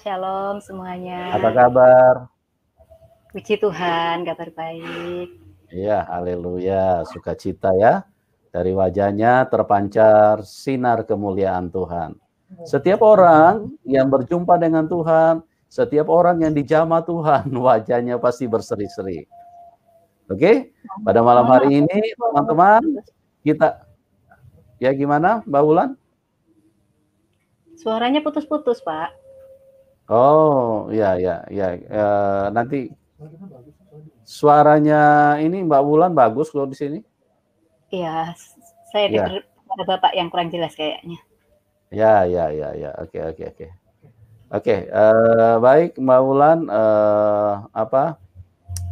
Shalom semuanya. Apa kabar? Puji Tuhan, kabar baik. Iya, haleluya, sukacita ya. Dari wajahnya terpancar sinar kemuliaan Tuhan. Setiap orang yang berjumpa dengan Tuhan, setiap orang yang dijamah Tuhan, wajahnya pasti berseri-seri. Oke? Pada malam hari ini, teman-teman, kita ya gimana, Mbak Wulan? Suaranya putus-putus, Pak. Oh, ya. Nanti suaranya ini Mbak Wulan bagus loh di sini. Iya, saya dengar pada Bapak yang kurang jelas kayaknya. Ya. Oke, baik Mbak Wulan,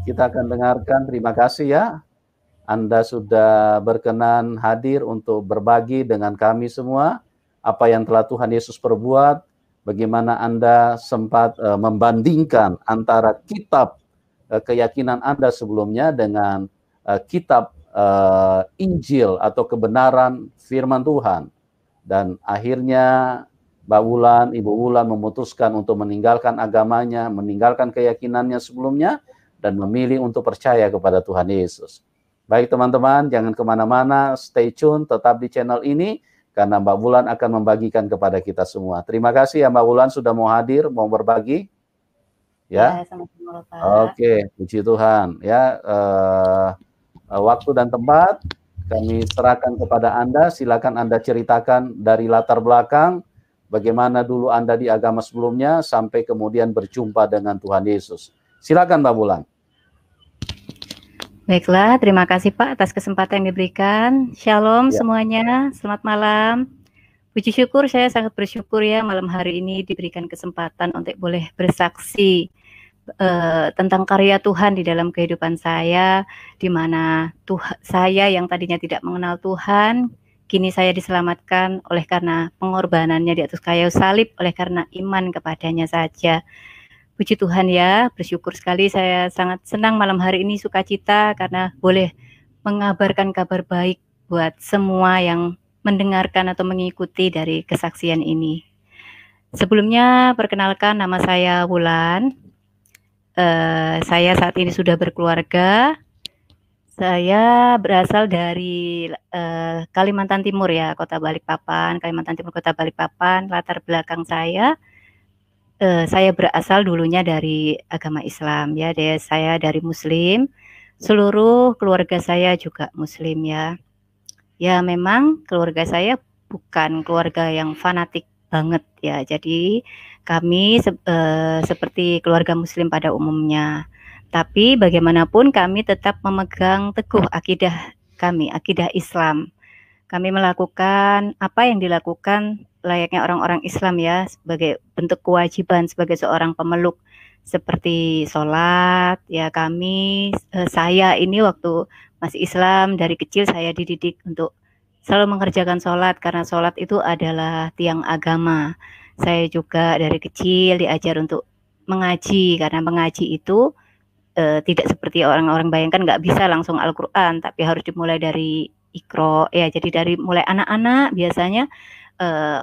kita akan dengarkan. Terima kasih ya, Anda sudah berkenan hadir untuk berbagi dengan kami semua apa yang telah Tuhan Yesus perbuat, bagaimana Anda sempat membandingkan antara kitab keyakinan Anda sebelumnya dengan kitab Injil atau kebenaran firman Tuhan. Dan akhirnya Mbak Wulan, Ibu Wulan memutuskan untuk meninggalkan agamanya, meninggalkan keyakinannya sebelumnya, dan memilih untuk percaya kepada Tuhan Yesus. Baik teman-teman, jangan kemana-mana, stay tune, tetap di channel ini, karena Mbak Wulan akan membagikan kepada kita semua. Terima kasih ya Mbak Wulan sudah mau hadir, mau berbagi. Ya, sama-sama, Pak. Oke, puji Tuhan. Ya, waktu dan tempat kami serahkan kepada Anda. Silakan Anda ceritakan dari latar belakang bagaimana dulu Anda di agama sebelumnya sampai kemudian berjumpa dengan Tuhan Yesus. Silakan Mbak Wulan. Baiklah, terima kasih Pak atas kesempatan yang diberikan. Shalom semuanya, selamat malam. Puji syukur, saya sangat bersyukur ya malam hari ini diberikan kesempatan untuk boleh bersaksi tentang karya Tuhan di dalam kehidupan saya, di mana saya yang tadinya tidak mengenal Tuhan, kini saya diselamatkan oleh karena pengorbanannya di atas kayu salib, oleh karena iman kepadanya saja. Puji Tuhan ya, bersyukur sekali, saya sangat senang malam hari ini, sukacita karena boleh mengabarkan kabar baik buat semua yang mendengarkan atau mengikuti dari kesaksian ini. Sebelumnya perkenalkan, nama saya Wulan. Saya saat ini sudah berkeluarga. Saya berasal dari Kalimantan Timur ya, Kota Balikpapan, Kalimantan Timur, Kota Balikpapan. Latar belakang saya berasal dulunya dari agama Islam ya. Saya dari Muslim. Seluruh keluarga saya juga Muslim ya. Ya memang keluarga saya bukan keluarga yang fanatik banget ya. Jadi kami seperti keluarga Muslim pada umumnya. Tapi bagaimanapun kami tetap memegang teguh akidah kami, akidah Islam. Kami melakukan apa yang dilakukan layaknya orang-orang Islam ya, sebagai bentuk kewajiban sebagai seorang pemeluk, seperti sholat ya. Saya ini waktu masih Islam, dari kecil saya dididik untuk selalu mengerjakan sholat, karena sholat itu adalah tiang agama. Saya juga dari kecil diajar untuk mengaji, karena mengaji itu tidak seperti orang-orang bayangkan, nggak bisa langsung Al-Quran, tapi harus dimulai dari Iqra ya. Jadi dari mulai anak-anak biasanya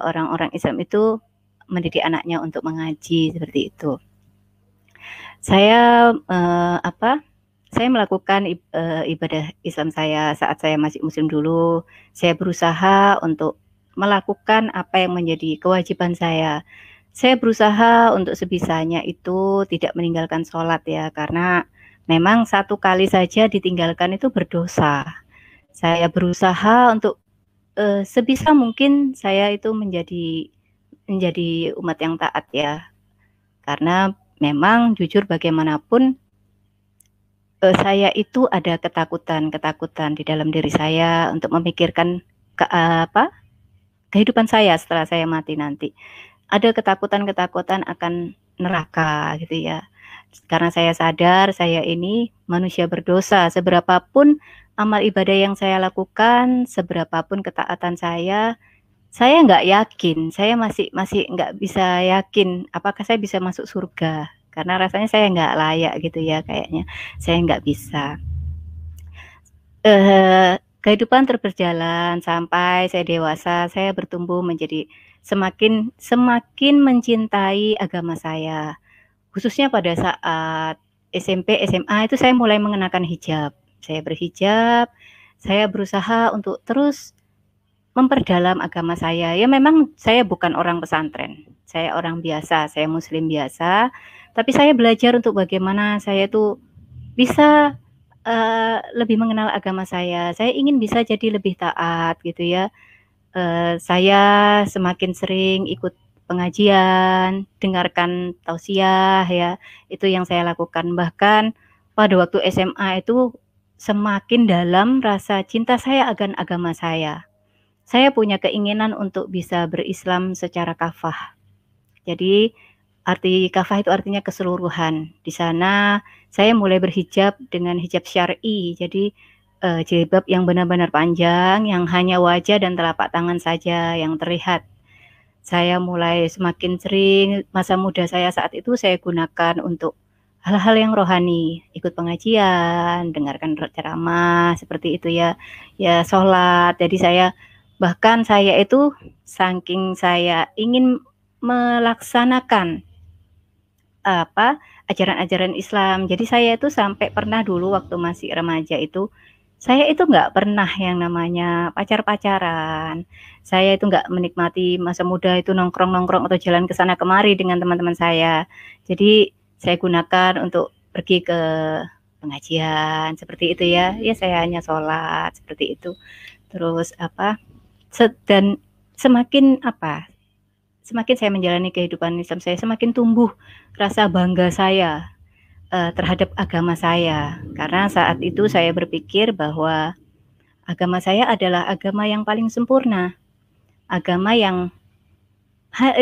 orang-orang Islam itu mendidik anaknya untuk mengaji, seperti itu. Saya saya melakukan ibadah Islam saya saat saya masih Muslim dulu. Saya berusaha untuk melakukan apa yang menjadi kewajiban saya. Saya berusaha untuk sebisanya itu tidak meninggalkan sholat ya, karena memang satu kali saja ditinggalkan itu berdosa. Saya berusaha untuk sebisa mungkin saya itu menjadi umat yang taat ya, karena memang jujur bagaimanapun saya itu ada ketakutan di dalam diri saya untuk memikirkan kehidupan saya setelah saya mati nanti. Ada ketakutan akan neraka gitu ya. Karena saya sadar saya ini manusia berdosa. Seberapapun amal ibadah yang saya lakukan, seberapapun ketaatan saya nggak yakin. Saya masih nggak bisa yakin apakah saya bisa masuk surga. Karena rasanya saya nggak layak gitu ya, kayaknya saya nggak bisa. Kehidupan terus berjalan sampai saya dewasa, saya bertumbuh menjadi semakin mencintai agama saya. Khususnya pada saat SMP, SMA itu saya mulai mengenakan hijab. Saya berhijab, saya berusaha untuk terus memperdalam agama saya. Ya memang saya bukan orang pesantren, saya orang biasa, saya muslim biasa, tapi saya belajar untuk bagaimana saya tuh bisa lebih mengenal agama saya. Saya ingin bisa jadi lebih taat gitu ya. Saya semakin sering ikut pengajian, dengarkan tausiah ya, itu yang saya lakukan. Bahkan pada waktu SMA itu semakin dalam rasa cinta saya akan agama saya. Saya punya keinginan untuk bisa berislam secara kafah. Jadi arti kafah itu artinya keseluruhan. Di sana saya mulai berhijab dengan hijab syar'i. Jadi jilbab yang benar-benar panjang, yang hanya wajah dan telapak tangan saja yang terlihat. Saya mulai semakin sering, masa muda saya saat itu saya gunakan untuk hal-hal yang rohani, ikut pengajian, dengarkan ceramah, seperti itu ya. Ya sholat, jadi bahkan saya itu saking saya ingin melaksanakan ajaran-ajaran Islam. Jadi saya itu sampai pernah dulu waktu masih remaja itu, saya itu nggak pernah yang namanya pacar-pacaran. Saya itu nggak menikmati masa muda itu nongkrong-nongkrong atau jalan ke sana kemari dengan teman-teman saya. Jadi saya gunakan untuk pergi ke pengajian seperti itu ya. Ya saya hanya sholat seperti itu. Terus dan semakin saya menjalani kehidupan Islam saya, semakin tumbuh rasa bangga saya terhadap agama saya. Karena saat itu saya berpikir bahwa agama saya adalah agama yang paling sempurna, agama yang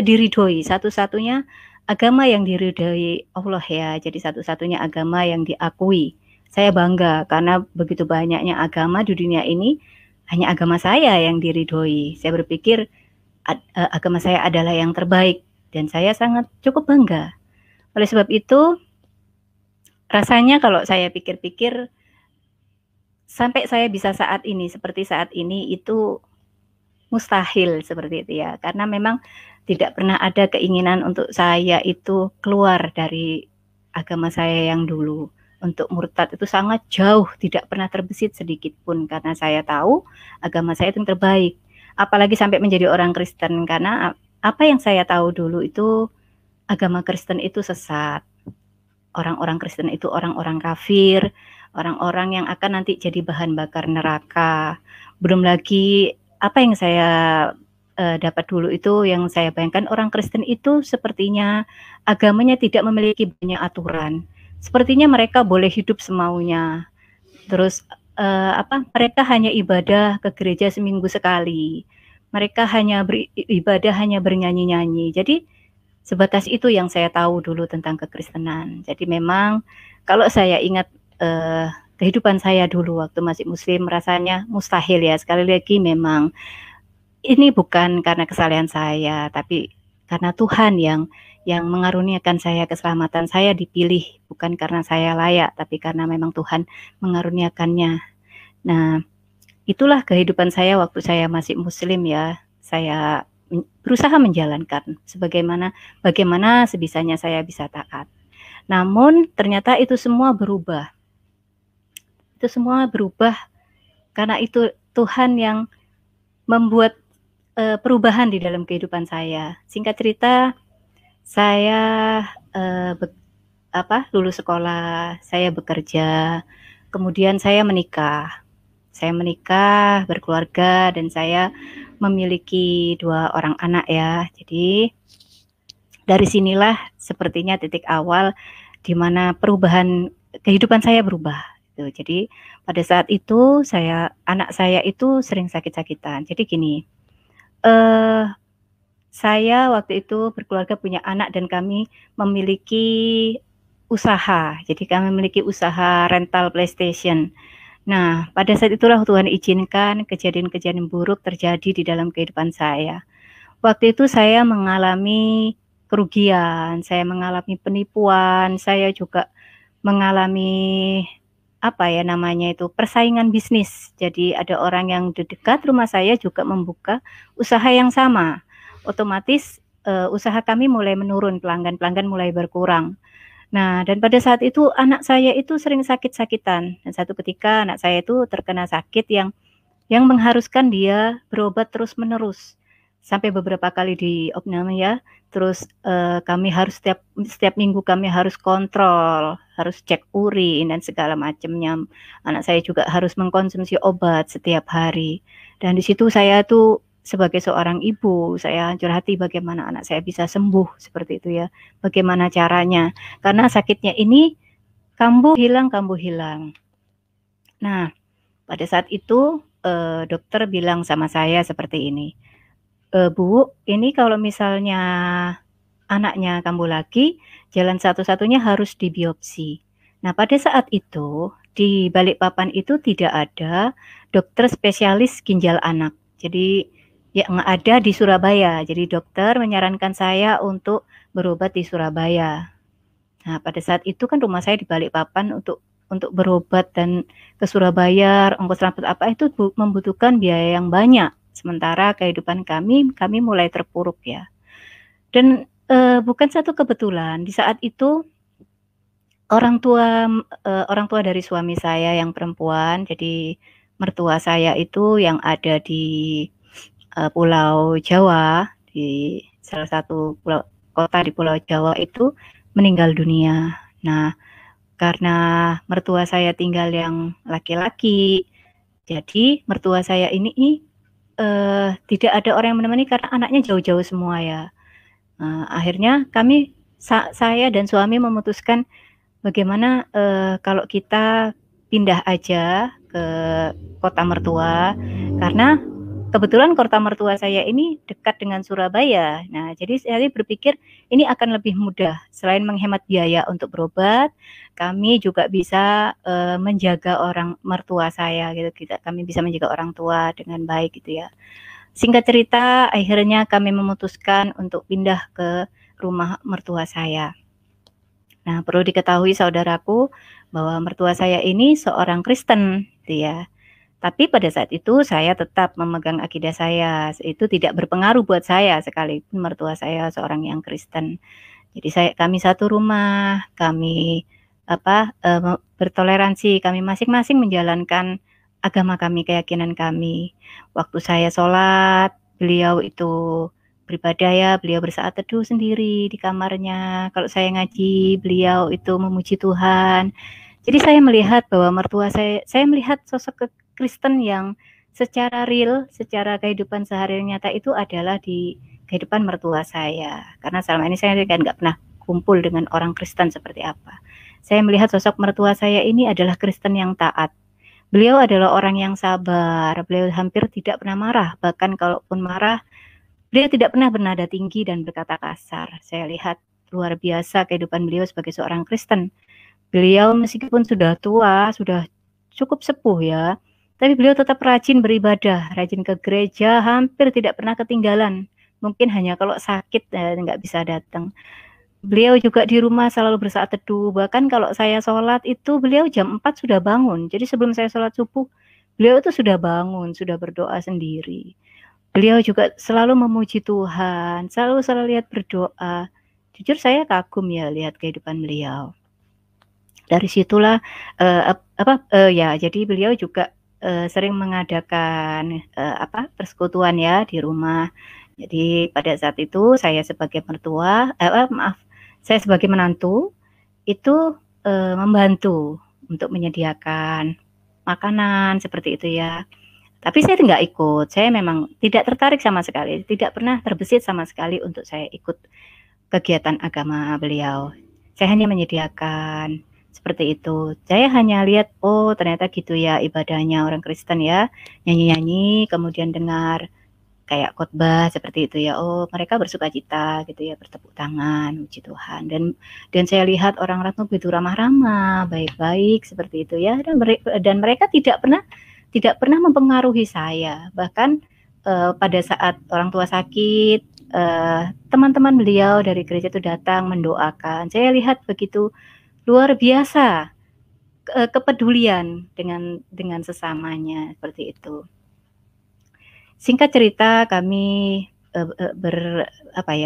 diridhoi, satu-satunya agama yang diridhoi Allah ya. Jadi satu-satunya agama yang diakui. Saya bangga karena begitu banyaknya agama di dunia ini, hanya agama saya yang diridhoi. Saya berpikir agama saya adalah yang terbaik dan saya sangat cukup bangga. Oleh sebab itu, rasanya kalau saya pikir-pikir sampai saya bisa seperti saat ini itu mustahil seperti itu ya. Karena memang tidak pernah ada keinginan untuk saya itu keluar dari agama saya yang dulu. Untuk murtad itu sangat jauh, tidak pernah terbesit sedikit pun karena saya tahu agama saya itu yang terbaik. Apalagi sampai menjadi orang Kristen, karena apa yang saya tahu dulu itu agama Kristen itu sesat. Orang-orang Kristen itu orang-orang kafir, orang-orang yang akan nanti jadi bahan bakar neraka. Belum lagi apa yang saya dapat dulu itu, yang saya bayangkan orang Kristen itu sepertinya agamanya tidak memiliki banyak aturan. Sepertinya mereka boleh hidup semaunya. Terus mereka hanya ibadah ke gereja seminggu sekali. Mereka hanya beribadah, hanya bernyanyi-nyanyi. Jadi sebatas itu yang saya tahu dulu tentang kekristenan. Jadi memang kalau saya ingat kehidupan saya dulu waktu masih muslim, rasanya mustahil ya. Sekali lagi memang ini bukan karena kesalahan saya, tapi karena Tuhan yang mengaruniakan saya keselamatan. Saya dipilih bukan karena saya layak, tapi karena memang Tuhan mengaruniakannya. Nah, itulah kehidupan saya waktu saya masih muslim ya. Saya berusaha menjalankan bagaimana sebisanya saya bisa taat. Namun ternyata itu semua berubah. Itu semua berubah karena itu Tuhan yang membuat perubahan di dalam kehidupan saya. Singkat cerita, saya lulus sekolah, saya bekerja, kemudian saya menikah. Saya menikah, berkeluarga, dan saya memiliki 2 orang anak ya. Jadi dari sinilah sepertinya titik awal di mana perubahan kehidupan saya berubah. Jadi pada saat itu anak saya itu sering sakit-sakitan. Jadi gini, saya waktu itu berkeluarga, punya anak, dan kami memiliki usaha. Jadi kami memiliki usaha rental PlayStation. Nah, pada saat itulah Tuhan izinkan kejadian-kejadian buruk terjadi di dalam kehidupan saya. Waktu itu saya mengalami kerugian, saya mengalami penipuan, saya juga mengalami persaingan bisnis. Jadi ada orang yang di dekat rumah saya juga membuka usaha yang sama. otomatis usaha kami mulai menurun, pelanggan mulai berkurang. Nah, dan pada saat itu anak saya itu sering sakit-sakitan, dan satu ketika anak saya itu terkena sakit yang mengharuskan dia berobat terus-menerus, sampai beberapa kali diopname ya, terus, kami harus setiap minggu kami harus kontrol, harus cek urin dan segala macamnya. Anak saya juga harus mengkonsumsi obat setiap hari, dan di situ saya tuh sebagai seorang ibu, saya hancur hati bagaimana anak saya bisa sembuh seperti itu ya, bagaimana caranya. Karena sakitnya ini kambuh hilang. Nah, pada saat itu, dokter bilang sama saya seperti ini, "Bu, ini kalau misalnya anaknya kambuh lagi, jalan satu-satunya harus dibiopsi." Nah, pada saat itu, di Balikpapan itu tidak ada dokter spesialis ginjal anak. Jadi, yang ada di Surabaya. Jadi dokter menyarankan saya untuk berobat di Surabaya. Nah, pada saat itu kan rumah saya di Balikpapan, untuk berobat dan ke Surabaya, ongkos transport apa itu membutuhkan biaya yang banyak. Sementara kehidupan kami mulai terpuruk ya. Dan bukan satu kebetulan, di saat itu orang tua dari suami saya yang perempuan, jadi mertua saya itu yang ada di Pulau Jawa, di salah satu kota di Pulau Jawa itu meninggal dunia. Nah, karena mertua saya tinggal yang laki-laki, jadi mertua saya ini tidak ada orang yang menemani karena anaknya jauh-jauh semua ya. Akhirnya saya dan suami memutuskan bagaimana kalau kita pindah aja ke kota mertua, karena kebetulan kota mertua saya ini dekat dengan Surabaya. Nah, jadi saya berpikir ini akan lebih mudah. Selain menghemat biaya untuk berobat, kami juga bisa menjaga orang mertua saya gitu. Kami bisa menjaga orang tua dengan baik gitu ya. Singkat cerita, akhirnya kami memutuskan untuk pindah ke rumah mertua saya. Nah, perlu diketahui saudaraku bahwa mertua saya ini seorang Kristen, gitu ya. Tapi pada saat itu saya tetap memegang akidah saya. Itu tidak berpengaruh buat saya sekalipun mertua saya seorang yang Kristen. Jadi kami satu rumah, kami bertoleransi, kami masing-masing menjalankan agama kami, keyakinan kami. Waktu saya sholat, beliau itu beribadah ya, beliau bersaat teduh sendiri di kamarnya. Kalau saya ngaji, beliau itu memuji Tuhan. Jadi saya melihat bahwa mertua saya melihat sosok Kristen yang secara real, secara kehidupan sehari nyata itu adalah di kehidupan mertua saya. Karena selama ini saya kan nggak pernah kumpul dengan orang Kristen seperti apa. Saya melihat sosok mertua saya ini adalah Kristen yang taat. Beliau adalah orang yang sabar, beliau hampir tidak pernah marah, bahkan kalaupun marah, beliau tidak pernah bernada tinggi dan berkata kasar. Saya lihat luar biasa kehidupan beliau sebagai seorang Kristen. Beliau meskipun sudah tua, sudah cukup sepuh ya, tapi beliau tetap rajin beribadah, rajin ke gereja, hampir tidak pernah ketinggalan. Mungkin hanya kalau sakit nggak bisa datang. Beliau juga di rumah selalu bersaat teduh, bahkan kalau saya sholat itu beliau jam 4 sudah bangun. Jadi sebelum saya sholat subuh, beliau itu sudah bangun, sudah berdoa sendiri. Beliau juga selalu memuji Tuhan, selalu lihat berdoa. Jujur saya kagum ya lihat kehidupan beliau. Dari situlah ya, jadi beliau juga sering mengadakan persekutuan ya di rumah. Jadi pada saat itu saya sebagai mertua, saya sebagai menantu itu membantu untuk menyediakan makanan seperti itu ya. Tapi saya nggak ikut, saya memang tidak tertarik sama sekali, tidak pernah terbesit sama sekali untuk saya ikut kegiatan agama beliau. Saya hanya menyediakan seperti itu. Saya hanya lihat, oh ternyata gitu ya ibadahnya orang Kristen ya, nyanyi-nyanyi, kemudian dengar kayak khotbah seperti itu ya. Oh, mereka bersukacita gitu ya, bertepuk tangan, puji Tuhan. Dan saya lihat orang-orang itu begitu ramah-ramah, baik-baik seperti itu ya. Dan mereka tidak pernah mempengaruhi saya. Bahkan pada saat orang tua sakit, teman-teman beliau dari gereja itu datang mendoakan. Saya lihat begitu luar biasa kepedulian dengan sesamanya seperti itu. Singkat cerita, kami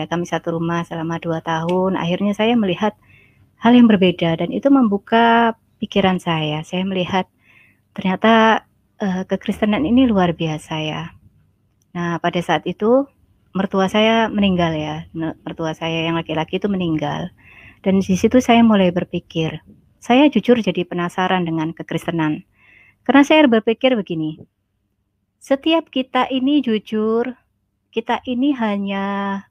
kami satu rumah selama 2 tahun, akhirnya saya melihat hal yang berbeda dan itu membuka pikiran saya. Saya melihat ternyata, kekristenan ini luar biasa ya. Nah, pada saat itu mertua saya meninggal ya, mertua saya yang laki-laki itu meninggal. Dan di situ saya mulai berpikir, saya jujur jadi penasaran dengan kekristenan. Karena saya berpikir begini, setiap kita ini jujur, kita ini hanya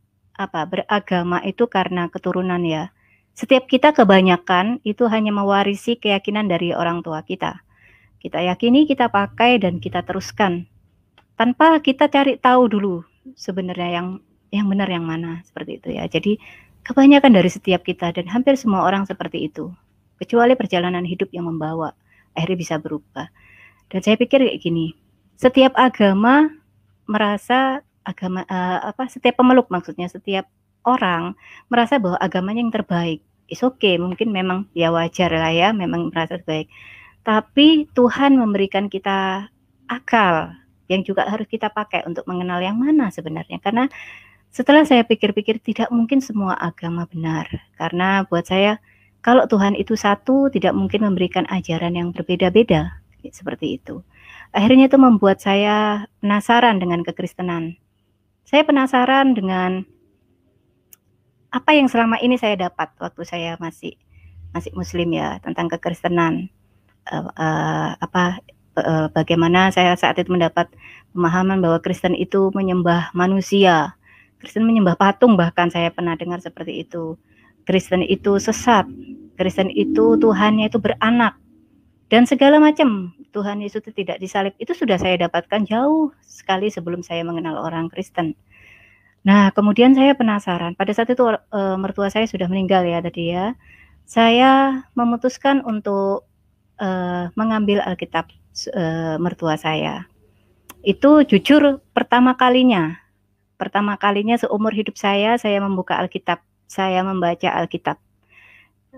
beragama itu karena keturunan ya. Setiap kita kebanyakan itu hanya mewarisi keyakinan dari orang tua kita. Kita yakini, kita pakai dan kita teruskan. Tanpa kita cari tahu dulu sebenarnya yang benar yang mana, seperti itu ya. Jadi kebanyakan dari setiap kita dan hampir semua orang seperti itu. Kecuali perjalanan hidup yang membawa akhirnya bisa berubah. Dan saya pikir kayak gini, setiap agama merasa setiap pemeluk maksudnya, setiap orang merasa bahwa agamanya yang terbaik. It's okay, mungkin memang ya wajar lah ya, memang merasa terbaik. Tapi Tuhan memberikan kita akal yang juga harus kita pakai untuk mengenal yang mana sebenarnya. Karena setelah saya pikir-pikir tidak mungkin semua agama benar. Karena buat saya kalau Tuhan itu satu, tidak mungkin memberikan ajaran yang berbeda-beda seperti itu. Akhirnya itu membuat saya penasaran dengan kekristenan. Saya penasaran dengan apa yang selama ini saya dapat waktu saya masih muslim ya, tentang kekristenan. Bagaimana saya saat itu mendapat pemahaman bahwa Kristen itu menyembah manusia, Kristen menyembah patung, bahkan saya pernah dengar seperti itu. Kristen itu sesat, Kristen itu Tuhannya itu beranak, dan segala macam. Tuhan Yesus itu tidak disalib, itu sudah saya dapatkan jauh sekali sebelum saya mengenal orang Kristen. Nah, kemudian saya penasaran, pada saat itu mertua saya sudah meninggal ya tadi ya, saya memutuskan untuk mengambil Alkitab mertua saya. Itu jujur pertama kalinya seumur hidup saya membuka Alkitab, saya membaca Alkitab.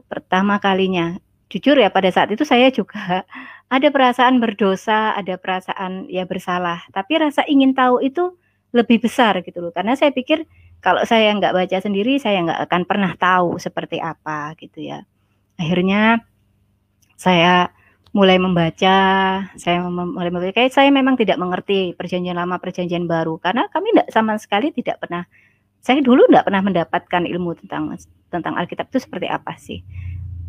Pertama kalinya, jujur ya pada saat itu saya juga ada perasaan berdosa, ada perasaan ya bersalah, tapi rasa ingin tahu itu lebih besar gitu loh, karena saya pikir kalau saya nggak baca sendiri, saya nggak akan pernah tahu seperti apa gitu ya. Akhirnya saya mulai membaca, kayak saya memang tidak mengerti perjanjian lama, perjanjian baru, karena kami sama sekali tidak pernah, saya dulu tidak pernah mendapatkan ilmu tentang Alkitab itu seperti apa sih.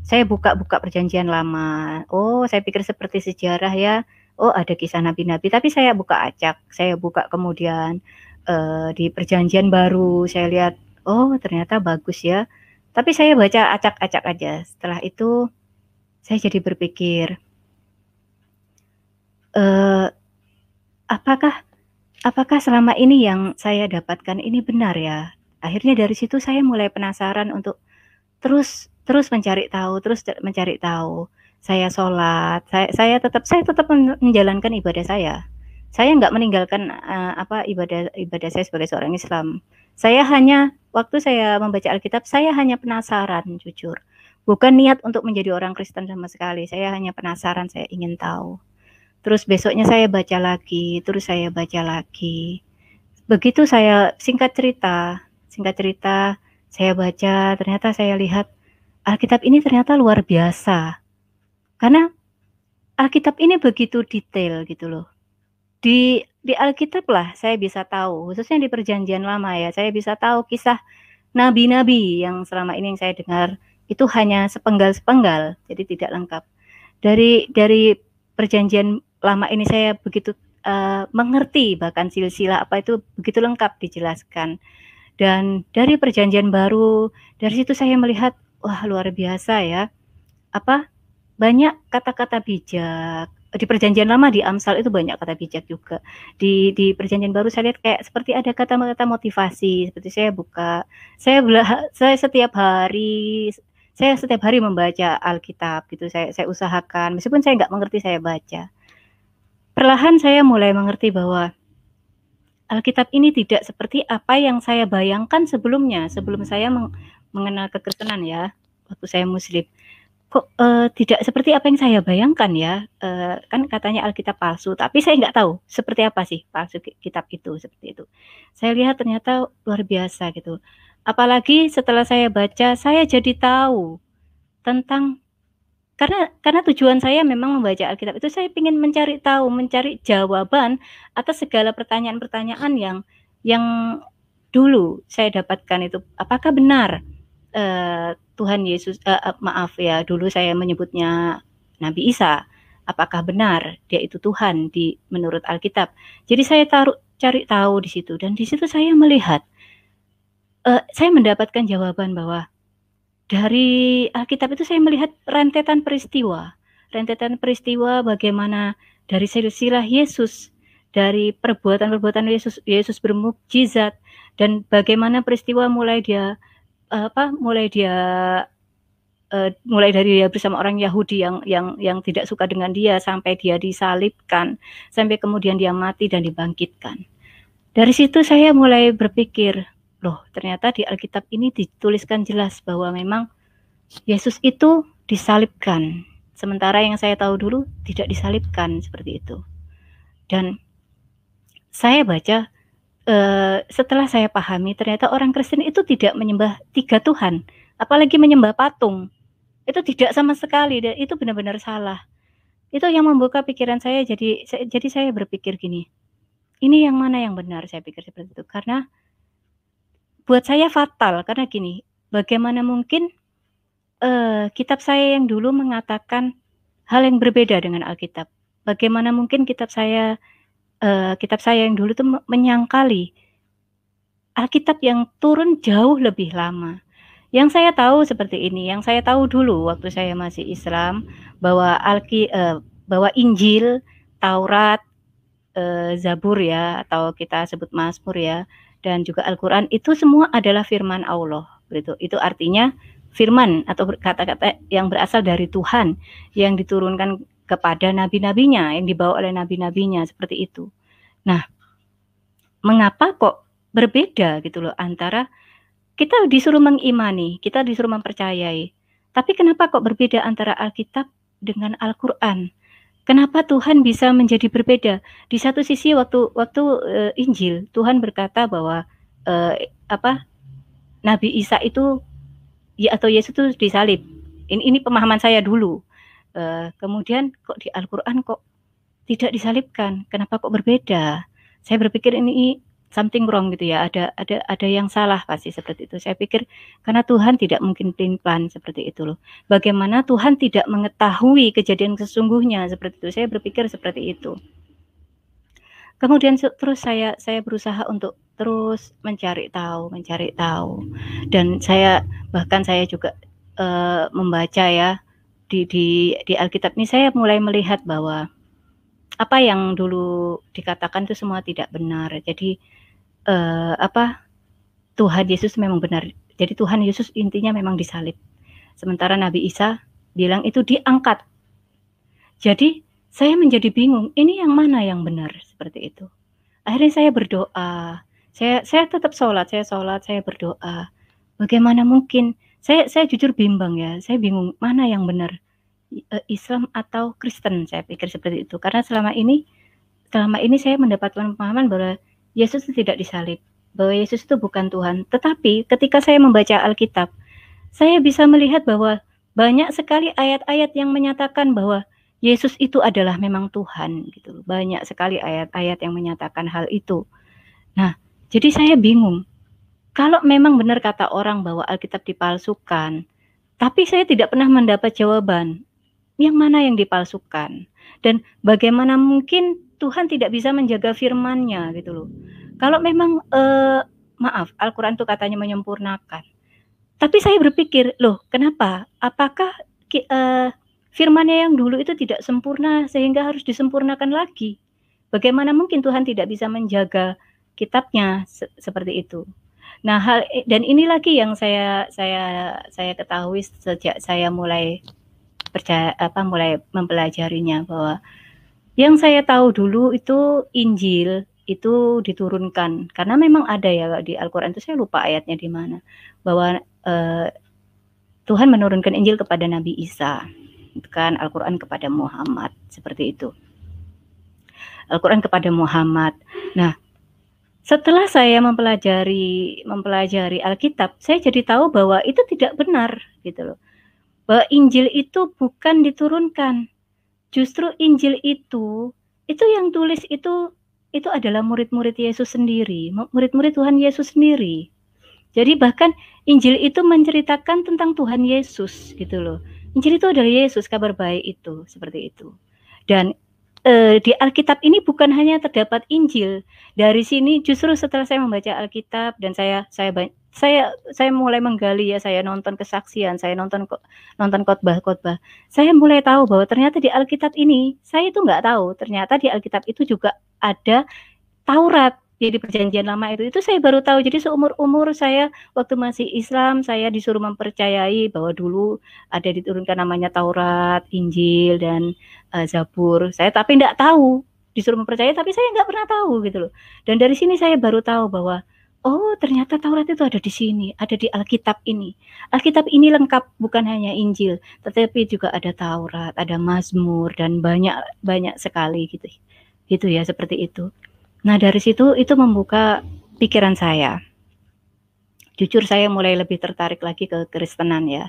Saya buka-buka perjanjian lama, oh saya pikir seperti sejarah ya, oh ada kisah nabi-nabi, tapi saya buka acak, saya buka kemudian di perjanjian baru, saya lihat, oh ternyata bagus ya, tapi saya baca acak-acak aja. Setelah itu saya jadi berpikir, apakah selama ini yang saya dapatkan ini benar ya? Akhirnya dari situ saya mulai penasaran untuk terus mencari tahu. Saya sholat, saya tetap menjalankan ibadah saya. Saya nggak meninggalkan ibadah saya sebagai seorang Islam. Saya hanya waktu saya membaca Alkitab, saya hanya penasaran, jujur. Bukan niat untuk menjadi orang Kristen sama sekali. Saya hanya penasaran, saya ingin tahu. Terus besoknya saya baca lagi, terus saya baca lagi. Begitu saya singkat cerita, saya baca, ternyata saya lihat Alkitab ini ternyata luar biasa. Karena Alkitab ini begitu detail gitu loh. Di Alkitab lah saya bisa tahu, khususnya di Perjanjian Lama ya, saya bisa tahu kisah nabi-nabi yang selama ini yang saya dengar itu hanya sepenggal-sepenggal, jadi tidak lengkap. Dari Perjanjian Lama ini saya begitu mengerti, bahkan silsilah apa itu begitu lengkap dijelaskan. Dan dari Perjanjian Baru, dari situ saya melihat, wah luar biasa ya, banyak kata-kata bijak. Di Perjanjian Lama di Amsal itu banyak kata bijak juga. Di Perjanjian Baru saya lihat kayak seperti ada kata-kata motivasi. Seperti saya buka, saya setiap hari membaca Alkitab gitu. Saya usahakan, meskipun saya nggak mengerti, saya baca. Perlahan saya mulai mengerti bahwa Alkitab ini tidak seperti apa yang saya bayangkan sebelumnya, sebelum saya mengenal kekristenan ya, waktu saya Muslim. kok tidak seperti apa yang saya bayangkan ya, kan katanya Alkitab palsu, tapi saya nggak tahu seperti apa sih palsu kitab itu, seperti itu. Saya lihat ternyata luar biasa gitu. Apalagi setelah saya baca, saya jadi tahu tentang, karena tujuan saya memang membaca Alkitab itu saya ingin mencari tahu, mencari jawaban atas segala pertanyaan-pertanyaan yang dulu saya dapatkan itu. Apakah benar Tuhan Yesus, maaf ya, dulu saya menyebutnya Nabi Isa. Apakah benar dia itu Tuhan menurut Alkitab? Jadi saya cari tahu di situ, dan di situ saya melihat, saya mendapatkan jawaban bahwa dari Alkitab itu saya melihat rentetan peristiwa bagaimana dari silsilah Yesus, dari perbuatan-perbuatan Yesus bermukjizat, dan bagaimana peristiwa mulai dari dia bersama orang Yahudi yang tidak suka dengan dia, sampai dia disalibkan, sampai kemudian dia mati dan dibangkitkan. Dari situ saya mulai berpikir, loh ternyata di Alkitab ini dituliskan jelas bahwa memang Yesus itu disalibkan, sementara yang saya tahu dulu tidak disalibkan seperti itu. Dan saya baca, setelah saya pahami, ternyata orang Kristen itu tidak menyembah 3 Tuhan, apalagi menyembah patung. Itu tidak sama sekali, dan itu benar-benar salah. Itu yang membuka pikiran saya, jadi saya berpikir gini, ini yang mana yang benar, saya pikir seperti itu. Karena buat saya fatal, karena gini, bagaimana mungkin kitab saya yang dulu mengatakan hal yang berbeda dengan Alkitab. Bagaimana mungkin kitab saya yang dulu itu menyangkali Alkitab yang turun jauh lebih lama. Yang saya tahu seperti ini, yang saya tahu dulu waktu saya masih Islam, bahwa Injil, Taurat, Zabur ya, atau kita sebut Mazmur ya, dan juga Al-Quran, itu semua adalah firman Allah. Itu artinya firman atau kata-kata yang berasal dari Tuhan, yang diturunkan kepada nabi-nabinya, yang dibawa oleh nabi-nabinya, seperti itu. Nah, mengapa kok berbeda gitu loh, antara kita disuruh mengimani, kita disuruh mempercayai, tapi kenapa kok berbeda antara Alkitab dengan Al-Quran? Kenapa Tuhan bisa menjadi berbeda? Di satu sisi waktu Injil, Tuhan berkata bahwa Nabi Isa itu atau Yesus itu disalib. Ini pemahaman saya dulu. Kemudian kok di Al-Quran kok tidak disalibkan? Kenapa kok berbeda? Saya berpikir ini something wrong gitu ya. Ada yang salah pasti seperti itu. Saya pikir karena Tuhan tidak mungkin plan seperti itu loh. Bagaimana Tuhan tidak mengetahui kejadian sesungguhnya seperti itu. Saya berpikir seperti itu. Kemudian terus saya berusaha untuk terus mencari tahu, dan saya juga membaca ya di Alkitab ini. Saya mulai melihat bahwa apa yang dulu dikatakan itu semua tidak benar. Jadi Tuhan Yesus memang benar. Jadi Tuhan Yesus intinya memang disalib. Sementara Nabi Isa bilang itu diangkat. Jadi saya menjadi bingung, ini yang mana yang benar, seperti itu. Akhirnya saya berdoa, saya tetap sholat, saya berdoa. Bagaimana mungkin? Saya jujur bimbang ya, saya bingung mana yang benar, Islam atau Kristen, saya pikir seperti itu. Karena selama ini saya mendapatkan pemahaman bahwa Yesus tidak disalib, bahwa Yesus itu bukan Tuhan. Tetapi ketika saya membaca Alkitab, saya bisa melihat bahwa banyak sekali ayat-ayat yang menyatakan bahwa Yesus itu adalah memang Tuhan gitu. Banyak sekali ayat-ayat yang menyatakan hal itu. Nah, jadi saya bingung. Kalau memang benar kata orang bahwa Alkitab dipalsukan, tapi saya tidak pernah mendapat jawaban yang mana yang dipalsukan, dan bagaimana mungkin Tuhan tidak bisa menjaga firman-Nya gitu loh. Kalau memang maaf, Al-Quran itu katanya menyempurnakan, tapi saya berpikir, loh kenapa? Apakah firman-Nya yang dulu itu tidak sempurna sehingga harus disempurnakan lagi? Bagaimana mungkin Tuhan tidak bisa menjaga kitabnya seperti itu? Nah, dan ini lagi yang saya ketahui sejak saya mulai mulai mempelajarinya, bahwa yang saya tahu dulu itu Injil itu diturunkan, karena memang ada ya di Al-Quran itu, saya lupa ayatnya di mana, bahwa Tuhan menurunkan Injil kepada Nabi Isa, kan Al-Quran kepada Muhammad, seperti itu. Al-Quran kepada Muhammad. Nah, setelah saya mempelajari Alkitab, saya jadi tahu bahwa itu tidak benar, gitu loh. Bahwa Injil itu bukan diturunkan. Justru Injil itu yang tulis itu adalah murid-murid Yesus sendiri, murid-murid Tuhan Yesus sendiri. Jadi bahkan Injil itu menceritakan tentang Tuhan Yesus, gitu loh. Injil itu adalah Yesus, kabar baik itu, seperti itu. Dan di Alkitab ini bukan hanya terdapat Injil. Dari sini justru setelah saya membaca Alkitab dan saya mulai menggali, ya, saya nonton kesaksian, saya nonton khotbah-khotbah. Saya mulai tahu bahwa ternyata di Alkitab ini, saya itu nggak tahu, ternyata di Alkitab itu juga ada Taurat. Jadi perjanjian lama itu saya baru tahu. Jadi seumur-umur saya waktu masih Islam, saya disuruh mempercayai bahwa dulu ada diturunkan namanya Taurat, Injil, dan Zabur. Saya tapi enggak tahu, disuruh mempercayai tapi saya enggak pernah tahu, gitu loh. Dan dari sini saya baru tahu bahwa oh, ternyata Taurat itu ada di sini, ada di Alkitab ini. Alkitab ini lengkap, bukan hanya Injil, tetapi juga ada Taurat, ada Mazmur, dan banyak sekali, gitu. Gitu ya, seperti itu. Nah, dari situ itu membuka pikiran saya. Jujur saya mulai lebih tertarik lagi ke Kristenan, ya.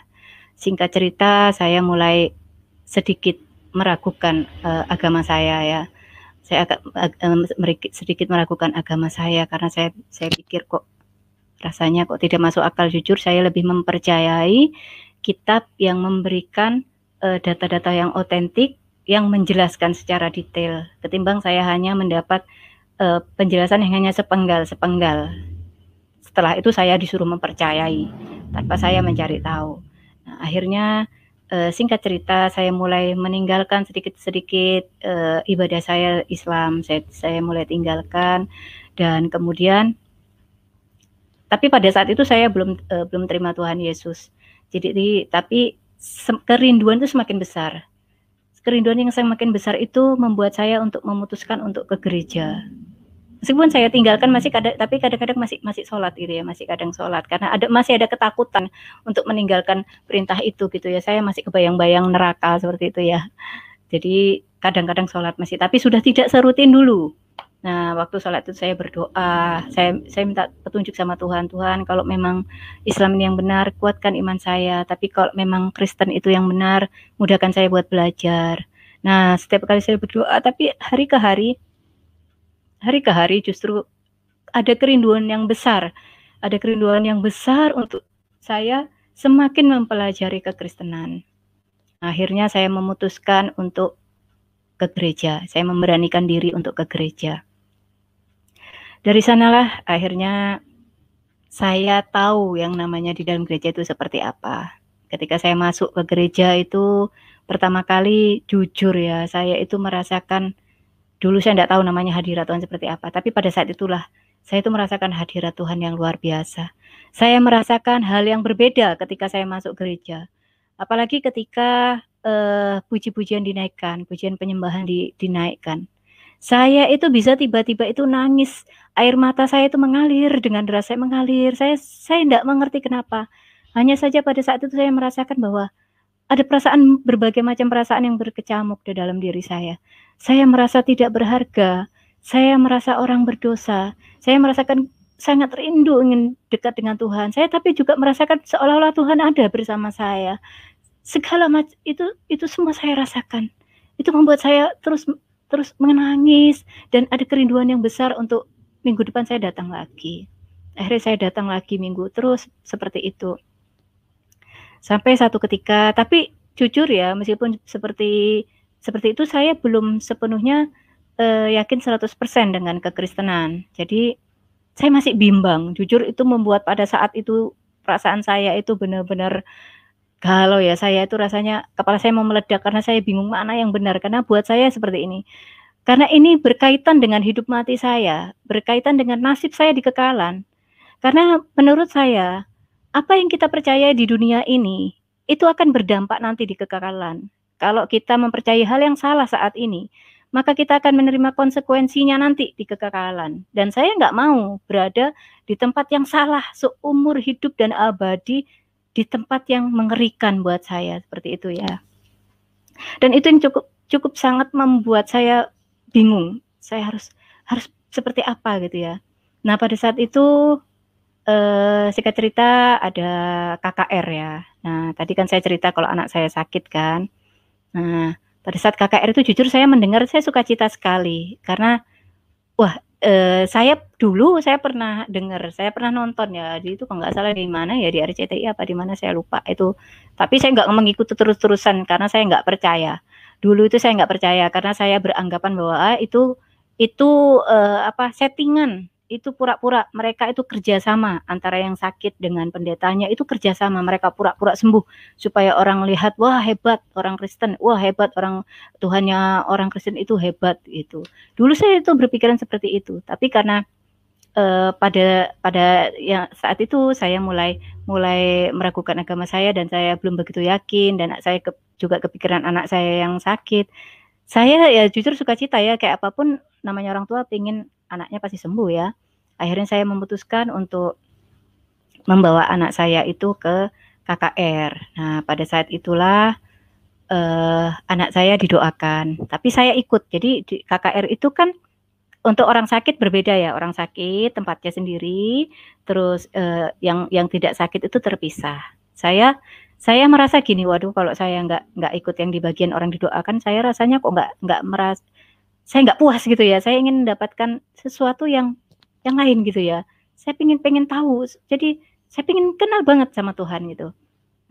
Singkat cerita, saya mulai sedikit meragukan agama saya, ya. Saya sedikit meragukan agama saya karena saya pikir kok rasanya kok tidak masuk akal. Jujur saya lebih mempercayai kitab yang memberikan data-data yang otentik, yang menjelaskan secara detail, ketimbang saya hanya mendapat penjelasan yang hanya sepenggal. Setelah itu saya disuruh mempercayai tanpa saya mencari tahu. Nah, akhirnya singkat cerita saya mulai meninggalkan sedikit-sedikit ibadah saya Islam. Saya mulai tinggalkan, dan kemudian tapi pada saat itu saya belum terima Tuhan Yesus. Jadi tapi kerinduan itu semakin besar. Kerinduan yang semakin besar itu membuat saya untuk memutuskan untuk ke gereja. Meskipun saya tinggalkan tapi kadang-kadang masih sholat, gitu ya, masih kadang sholat karena masih ada ketakutan untuk meninggalkan perintah itu, gitu ya. Saya masih kebayang-bayang neraka seperti itu, ya. Jadi kadang-kadang sholat masih, tapi sudah tidak serutin dulu. Nah, waktu sholat itu saya berdoa, saya minta petunjuk sama Tuhan. Tuhan, kalau memang Islam ini yang benar, kuatkan iman saya. Tapi kalau memang Kristen itu yang benar, mudahkan saya buat belajar. Nah, setiap kali saya berdoa, tapi hari ke hari justru ada kerinduan yang besar. Ada kerinduan yang besar untuk saya semakin mempelajari kekristenan. Akhirnya saya memutuskan untuk ke gereja. Saya memberanikan diri untuk ke gereja. Dari sanalah akhirnya saya tahu yang namanya di dalam gereja itu seperti apa. Ketika saya masuk ke gereja itu pertama kali, jujur ya, saya itu merasakan, dulu saya tidak tahu namanya hadirat Tuhan seperti apa, tapi pada saat itulah saya itu merasakan hadirat Tuhan yang luar biasa. Saya merasakan hal yang berbeda ketika saya masuk gereja. Apalagi ketika puji-pujian dinaikkan, pujian penyembahan dinaikkan. Saya itu bisa tiba-tiba itu nangis, air mata saya itu mengalir dengan deras, saya mengalir. Saya tidak mengerti kenapa. Hanya saja pada saat itu saya merasakan bahwa ada perasaan, berbagai macam perasaan yang berkecamuk di dalam diri saya. Saya merasa tidak berharga, saya merasa orang berdosa, saya merasakan sangat rindu ingin dekat dengan Tuhan. Saya tapi juga merasakan seolah-olah Tuhan ada bersama saya. Segala macam itu semua saya rasakan. Itu membuat saya terus menangis, dan ada kerinduan yang besar untuk minggu depan saya datang lagi. Akhirnya saya datang lagi minggu terus seperti itu. Sampai satu ketika, tapi jujur ya, meskipun seperti itu, saya belum sepenuhnya yakin 100% dengan kekristenan. Jadi saya masih bimbang. Jujur itu membuat pada saat itu perasaan saya itu benar-benar galau ya. Saya itu rasanya kepala saya mau meledak karena saya bingung mana yang benar. Karena buat saya seperti ini. Karena ini berkaitan dengan hidup mati saya, berkaitan dengan nasib saya di kekalan. Karena menurut saya, apa yang kita percaya di dunia ini, itu akan berdampak nanti di kekekalan. Kalau kita mempercayai hal yang salah saat ini, maka kita akan menerima konsekuensinya nanti di kekekalan. Dan saya nggak mau berada di tempat yang salah seumur hidup dan abadi di tempat yang mengerikan buat saya, seperti itu ya. Dan itu yang cukup sangat membuat saya bingung. Saya harus seperti apa gitu ya. Nah, pada saat itu singkat cerita ada KKR ya. Nah, tadi kan saya cerita kalau anak saya sakit kan. Nah, pada saat KKR itu jujur saya mendengar saya sukacita sekali karena wah, saya pernah dengar, saya pernah nonton ya, di itu kalau nggak salah di mana ya, di RCTI apa di mana saya lupa itu. Tapi saya nggak mengikuti terus-terusan karena saya nggak percaya. Dulu itu saya nggak percaya karena saya beranggapan bahwa itu settingan, itu pura-pura mereka itu kerjasama antara yang sakit dengan pendetanya itu kerjasama, mereka pura-pura sembuh supaya orang lihat wah hebat orang Kristen, wah hebat orang Tuhannya orang Kristen itu hebat itu. Dulu saya itu berpikiran seperti itu, tapi karena pada yang saat itu saya mulai meragukan agama saya dan saya belum begitu yakin dan saya juga kepikiran anak saya yang sakit. Saya ya jujur sukacita ya kayak apapun namanya orang tua pengen anaknya pasti sembuh ya. Akhirnya saya memutuskan untuk membawa anak saya itu ke KKR. Nah, pada saat itulah anak saya didoakan, tapi saya ikut. Jadi di KKR itu kan untuk orang sakit berbeda ya, orang sakit tempatnya sendiri, terus yang tidak sakit itu terpisah. Saya merasa gini, waduh kalau saya nggak ikut yang di bagian orang didoakan, saya rasanya kok nggak merasa, saya nggak puas gitu ya. Saya ingin mendapatkan sesuatu yang lain gitu ya. Saya pengen tahu, jadi saya pengen kenal banget sama Tuhan gitu.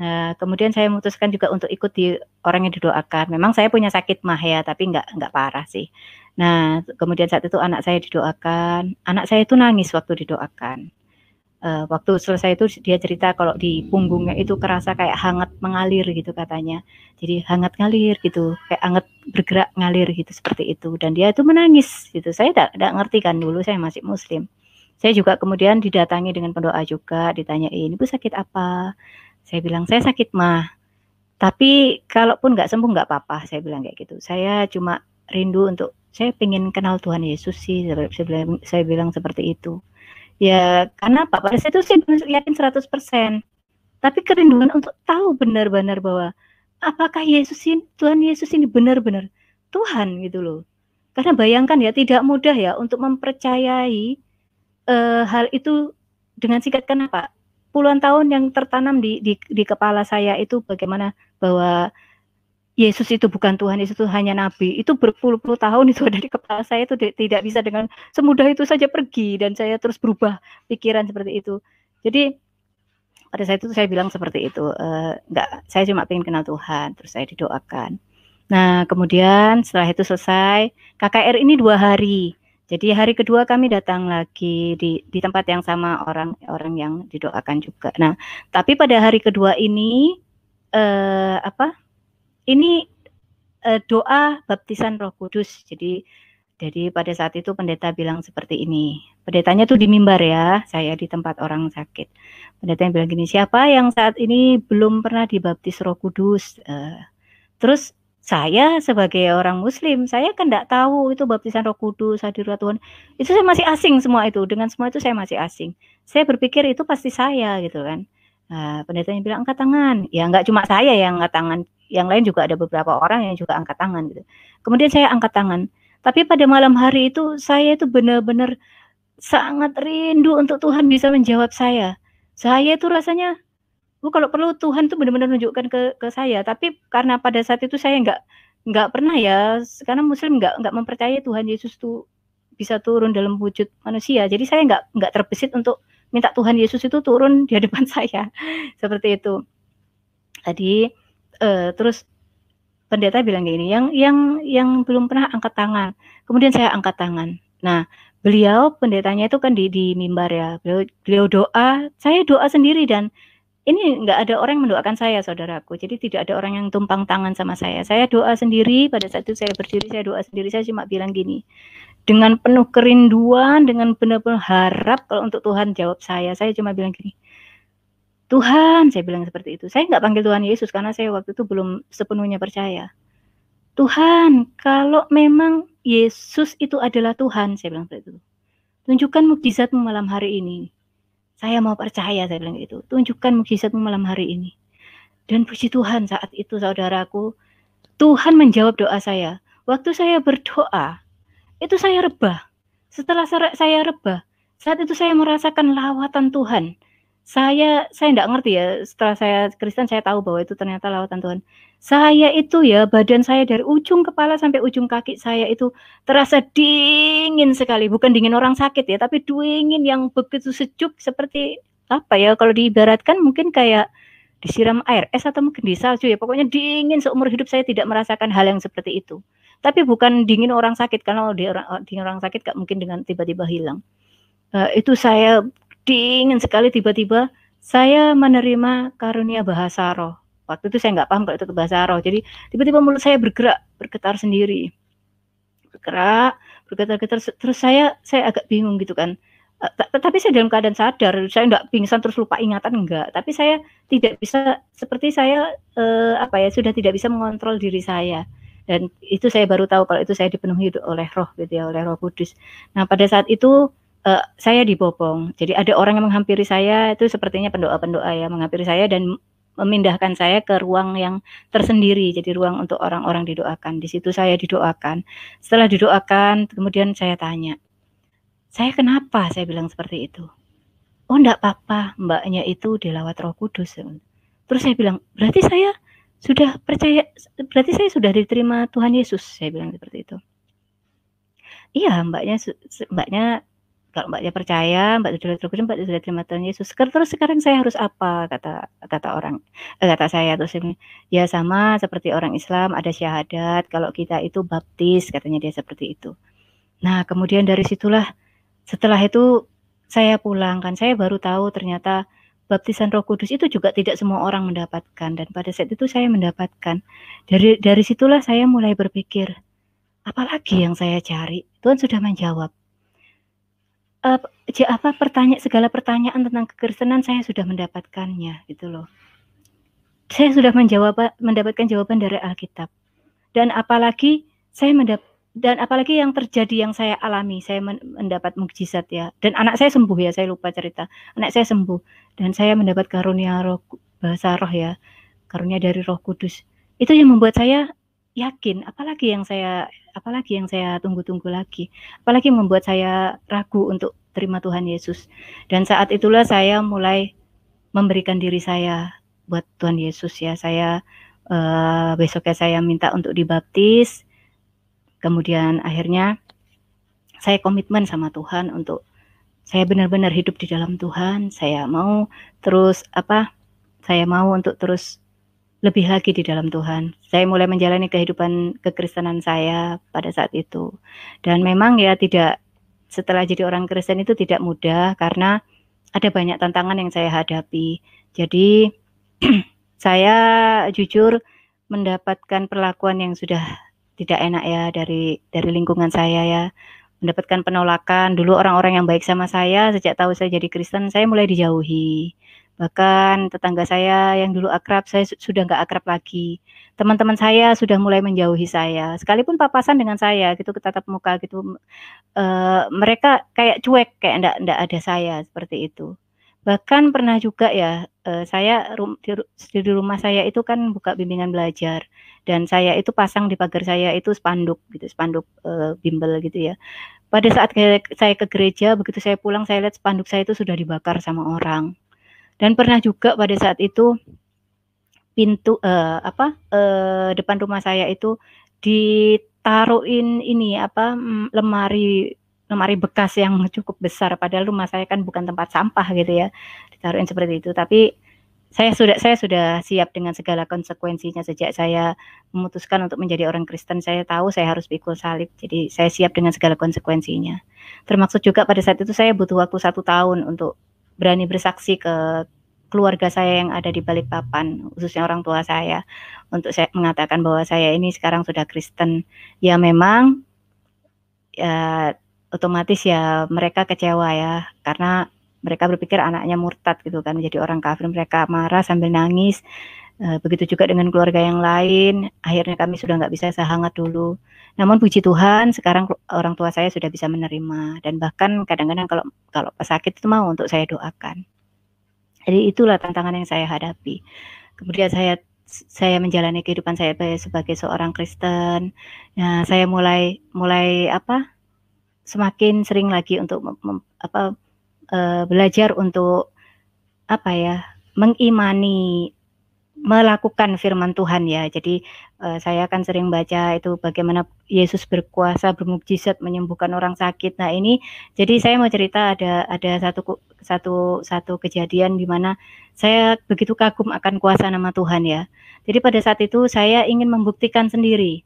Nah, kemudian saya memutuskan juga untuk ikut di orang yang didoakan. Memang saya punya sakit mah ya, tapi nggak parah sih. Nah, kemudian saat itu anak saya didoakan. Anak saya itu nangis waktu didoakan. Waktu selesai itu dia cerita kalau di punggungnya itu kerasa kayak hangat mengalir gitu katanya. Jadi hangat ngalir gitu, kayak hangat bergerak ngalir gitu seperti itu. Dan dia itu menangis gitu. Saya tidak ngerti kan dulu saya masih Muslim. Saya juga kemudian didatangi dengan pendoa juga, ditanyain, "Ibu sakit apa?" Saya bilang, "Saya sakit mah, tapi kalaupun nggak sembuh nggak apa-apa," saya bilang kayak gitu. "Saya cuma rindu untuk, saya pengen kenal Tuhan Yesus sih," saya bilang seperti itu. Ya, karena apa? Pada saat itu saya belum yakin 100%, tapi kerinduan untuk tahu benar-benar bahwa apakah Tuhan Yesus ini benar-benar Tuhan gitu loh. Karena bayangkan ya, tidak mudah ya untuk mempercayai hal itu dengan singkat. Kenapa? Puluhan tahun yang tertanam di kepala saya itu bagaimana bahwa Yesus itu bukan Tuhan, Yesus itu hanya nabi. Itu berpuluh-puluh tahun itu ada di kepala saya, itu tidak bisa dengan semudah itu saja pergi dan saya terus berubah pikiran seperti itu. Jadi pada saat itu saya bilang seperti itu, enggak, saya cuma pengen kenal Tuhan, terus saya didoakan. Nah, kemudian setelah itu selesai, KKR ini 2 hari. Jadi hari kedua kami datang lagi di tempat yang sama, orang yang didoakan juga. Nah, tapi pada hari kedua ini doa baptisan Roh Kudus. Jadi pada saat itu pendeta bilang seperti ini. Pendetanya tuh di mimbar ya, saya di tempat orang sakit. Pendetanya bilang gini, "Siapa yang saat ini belum pernah dibaptis Roh Kudus?" Terus saya sebagai orang Muslim, saya kan enggak tahu itu baptisan Roh Kudus, hadirat Tuhan. Itu saya masih asing semua itu, dengan semua itu saya masih asing. Saya berpikir itu pasti saya gitu kan. Nah, pendetanya bilang angkat tangan. Ya enggak cuma saya yang angkat tangan, yang lain juga ada beberapa orang yang juga angkat tangan gitu. Kemudian saya angkat tangan. Tapi pada malam hari itu saya itu benar-benar sangat rindu untuk Tuhan bisa menjawab saya. Saya itu rasanya kalau perlu Tuhan tuh benar-benar menunjukkan ke saya, tapi karena pada saat itu saya nggak pernah ya, karena Muslim nggak mempercayai Tuhan Yesus tuh bisa turun dalam wujud manusia. Jadi saya nggak terbesit untuk minta Tuhan Yesus itu turun di hadapan saya, seperti itu. Tadi terus pendeta bilang kayak gini, yang belum pernah angkat tangan. Kemudian saya angkat tangan. Nah, beliau pendetanya itu kan di mimbar ya, beliau doa, saya doa sendiri dan ini nggak ada orang yang mendoakan saya, saudaraku. Jadi tidak ada orang yang tumpang tangan sama saya. Saya doa sendiri, pada saat itu saya berdiri, saya doa sendiri, saya cuma bilang gini, dengan penuh kerinduan, dengan benar-benar harap kalau untuk Tuhan jawab saya cuma bilang gini, "Tuhan," saya bilang seperti itu. Saya nggak panggil Tuhan Yesus karena saya waktu itu belum sepenuhnya percaya. "Tuhan, kalau memang Yesus itu adalah Tuhan," saya bilang seperti itu, "tunjukkan mukjizat-Mu malam hari ini." Saya mau percaya, saya bilang gitu. Tunjukkan mukjizatmu malam hari ini. Dan puji Tuhan saat itu saudaraku, Tuhan menjawab doa saya. Waktu saya berdoa, itu saya rebah. Setelah saya rebah, saat itu saya merasakan lawatan Tuhan. Saya enggak ngerti ya, setelah saya Kristen saya tahu bahwa itu ternyata lawatan Tuhan. Saya itu ya, badan saya dari ujung kepala sampai ujung kaki saya itu terasa dingin sekali. Bukan dingin orang sakit ya, tapi dingin yang begitu sejuk seperti apa ya, kalau diibaratkan mungkin kayak disiram air es atau mungkin di salju ya. Pokoknya dingin, seumur hidup saya tidak merasakan hal yang seperti itu. Tapi bukan dingin orang sakit, karena dingin orang sakit gak mungkin dengan tiba-tiba hilang. Itu saya dingin sekali, tiba-tiba saya menerima karunia bahasa roh. Waktu itu saya nggak paham kalau itu bahasa roh. Jadi tiba-tiba mulut saya bergerak, bergetar sendiri. Bergetar-getar, terus saya agak bingung gitu kan. Tapi saya dalam keadaan sadar, saya enggak pingsan terus lupa ingatan, enggak. Tapi saya tidak bisa, seperti saya sudah tidak bisa mengontrol diri saya. Dan itu saya baru tahu kalau itu saya dipenuhi oleh roh gitu ya, oleh Roh Kudus. Nah, pada saat itu saya dibopong. Jadi ada orang yang menghampiri saya, itu sepertinya pendoa-pendoa ya, menghampiri saya dan memindahkan saya ke ruang yang tersendiri. Jadi ruang untuk orang-orang didoakan. Di situ saya didoakan. Setelah didoakan, kemudian saya tanya, "Saya kenapa?" Saya bilang seperti itu. "Oh, enggak apa-apa, Mbaknya itu dilawat Roh Kudus." Terus saya bilang, "Berarti saya sudah percaya, berarti saya sudah diterima Tuhan Yesus?" Saya bilang seperti itu. "Iya, Mbaknya kalau Mbaknya percaya, Mbak sudah terima Tuhan Yesus. Terus sekarang saya harus apa?" kata saya. Terus ini, "Ya sama seperti orang Islam ada syahadat, kalau kita itu baptis," katanya dia seperti itu. Nah, kemudian dari situlah, setelah itu saya pulang kan, saya baru tahu ternyata baptisan Roh Kudus itu juga tidak semua orang mendapatkan, dan pada saat itu saya mendapatkan. Dari situlah saya mulai berpikir, apalagi yang saya cari? Tuhan sudah menjawab. Segala pertanyaan tentang kekristenan saya sudah mendapatkannya, gitu loh. Saya sudah mendapatkan jawaban dari Alkitab. Dan apalagi yang terjadi, yang saya alami, saya mendapat mukjizat ya. Dan anak saya sembuh ya, saya lupa cerita. Anak saya sembuh dan saya mendapat karunia bahasa roh ya, karunia dari Roh Kudus. Itu yang membuat saya yakin, apalagi yang saya tunggu-tunggu lagi. Apalagi yang membuat saya ragu untuk terima Tuhan Yesus. Dan saat itulah saya mulai memberikan diri saya buat Tuhan Yesus ya. Saya besoknya saya minta untuk dibaptis. Kemudian akhirnya saya komitmen sama Tuhan untuk saya benar-benar hidup di dalam Tuhan. Saya mau untuk terus lebih lagi di dalam Tuhan. Saya mulai menjalani kehidupan kekristenan saya pada saat itu. Dan memang ya setelah jadi orang Kristen itu tidak mudah, karena ada banyak tantangan yang saya hadapi. Jadi saya jujur mendapatkan perlakuan yang sudah tidak enak ya dari lingkungan saya ya. Mendapatkan penolakan. Dulu orang-orang yang baik sama saya, sejak tahu saya jadi Kristen, saya mulai dijauhi. Bahkan tetangga saya yang dulu akrab, saya sudah nggak akrab lagi. Teman-teman saya sudah mulai menjauhi saya. Sekalipun papasan dengan saya gitu, tatap muka gitu, mereka kayak cuek, kayak enggak ada saya, seperti itu. Bahkan pernah juga ya, saya di rumah saya itu kan buka bimbingan belajar, dan saya itu pasang di pagar saya itu spanduk gitu, spanduk bimbel gitu ya. Pada saat saya ke gereja, begitu saya pulang saya lihat spanduk saya itu sudah dibakar sama orang. Dan pernah juga pada saat itu pintu depan rumah saya itu ditaruhin lemari bekas yang cukup besar, padahal rumah saya kan bukan tempat sampah gitu ya, ditaruhin seperti itu. Tapi saya sudah siap dengan segala konsekuensinya. Sejak saya memutuskan untuk menjadi orang Kristen, saya tahu saya harus pikul salib. Jadi saya siap dengan segala konsekuensinya. Termasuk juga pada saat itu saya butuh waktu 1 tahun untuk berani bersaksi ke keluarga saya yang ada di Balikpapan, khususnya orang tua saya, untuk saya mengatakan bahwa saya ini sekarang sudah Kristen. Ya memang ya otomatis ya mereka kecewa ya, karena mereka berpikir anaknya murtad gitu kan, menjadi orang kafir. Mereka marah sambil nangis. Begitu juga dengan keluarga yang lain, akhirnya kami sudah nggak bisa sehangat dulu. Namun puji Tuhan, sekarang orang tua saya sudah bisa menerima, dan bahkan kadang-kadang kalau pas sakit itu mau untuk saya doakan. Jadi itulah tantangan yang saya hadapi. Kemudian saya menjalani kehidupan saya sebagai seorang Kristen. Nah, saya mulai semakin sering lagi untuk belajar untuk mengimani, melakukan firman Tuhan ya. Jadi saya kan sering baca itu bagaimana Yesus berkuasa, bermukjizat menyembuhkan orang sakit. Nah ini, jadi saya mau cerita ada satu kejadian di mana saya begitu kagum akan kuasa nama Tuhan ya. Jadi pada saat itu saya ingin membuktikan sendiri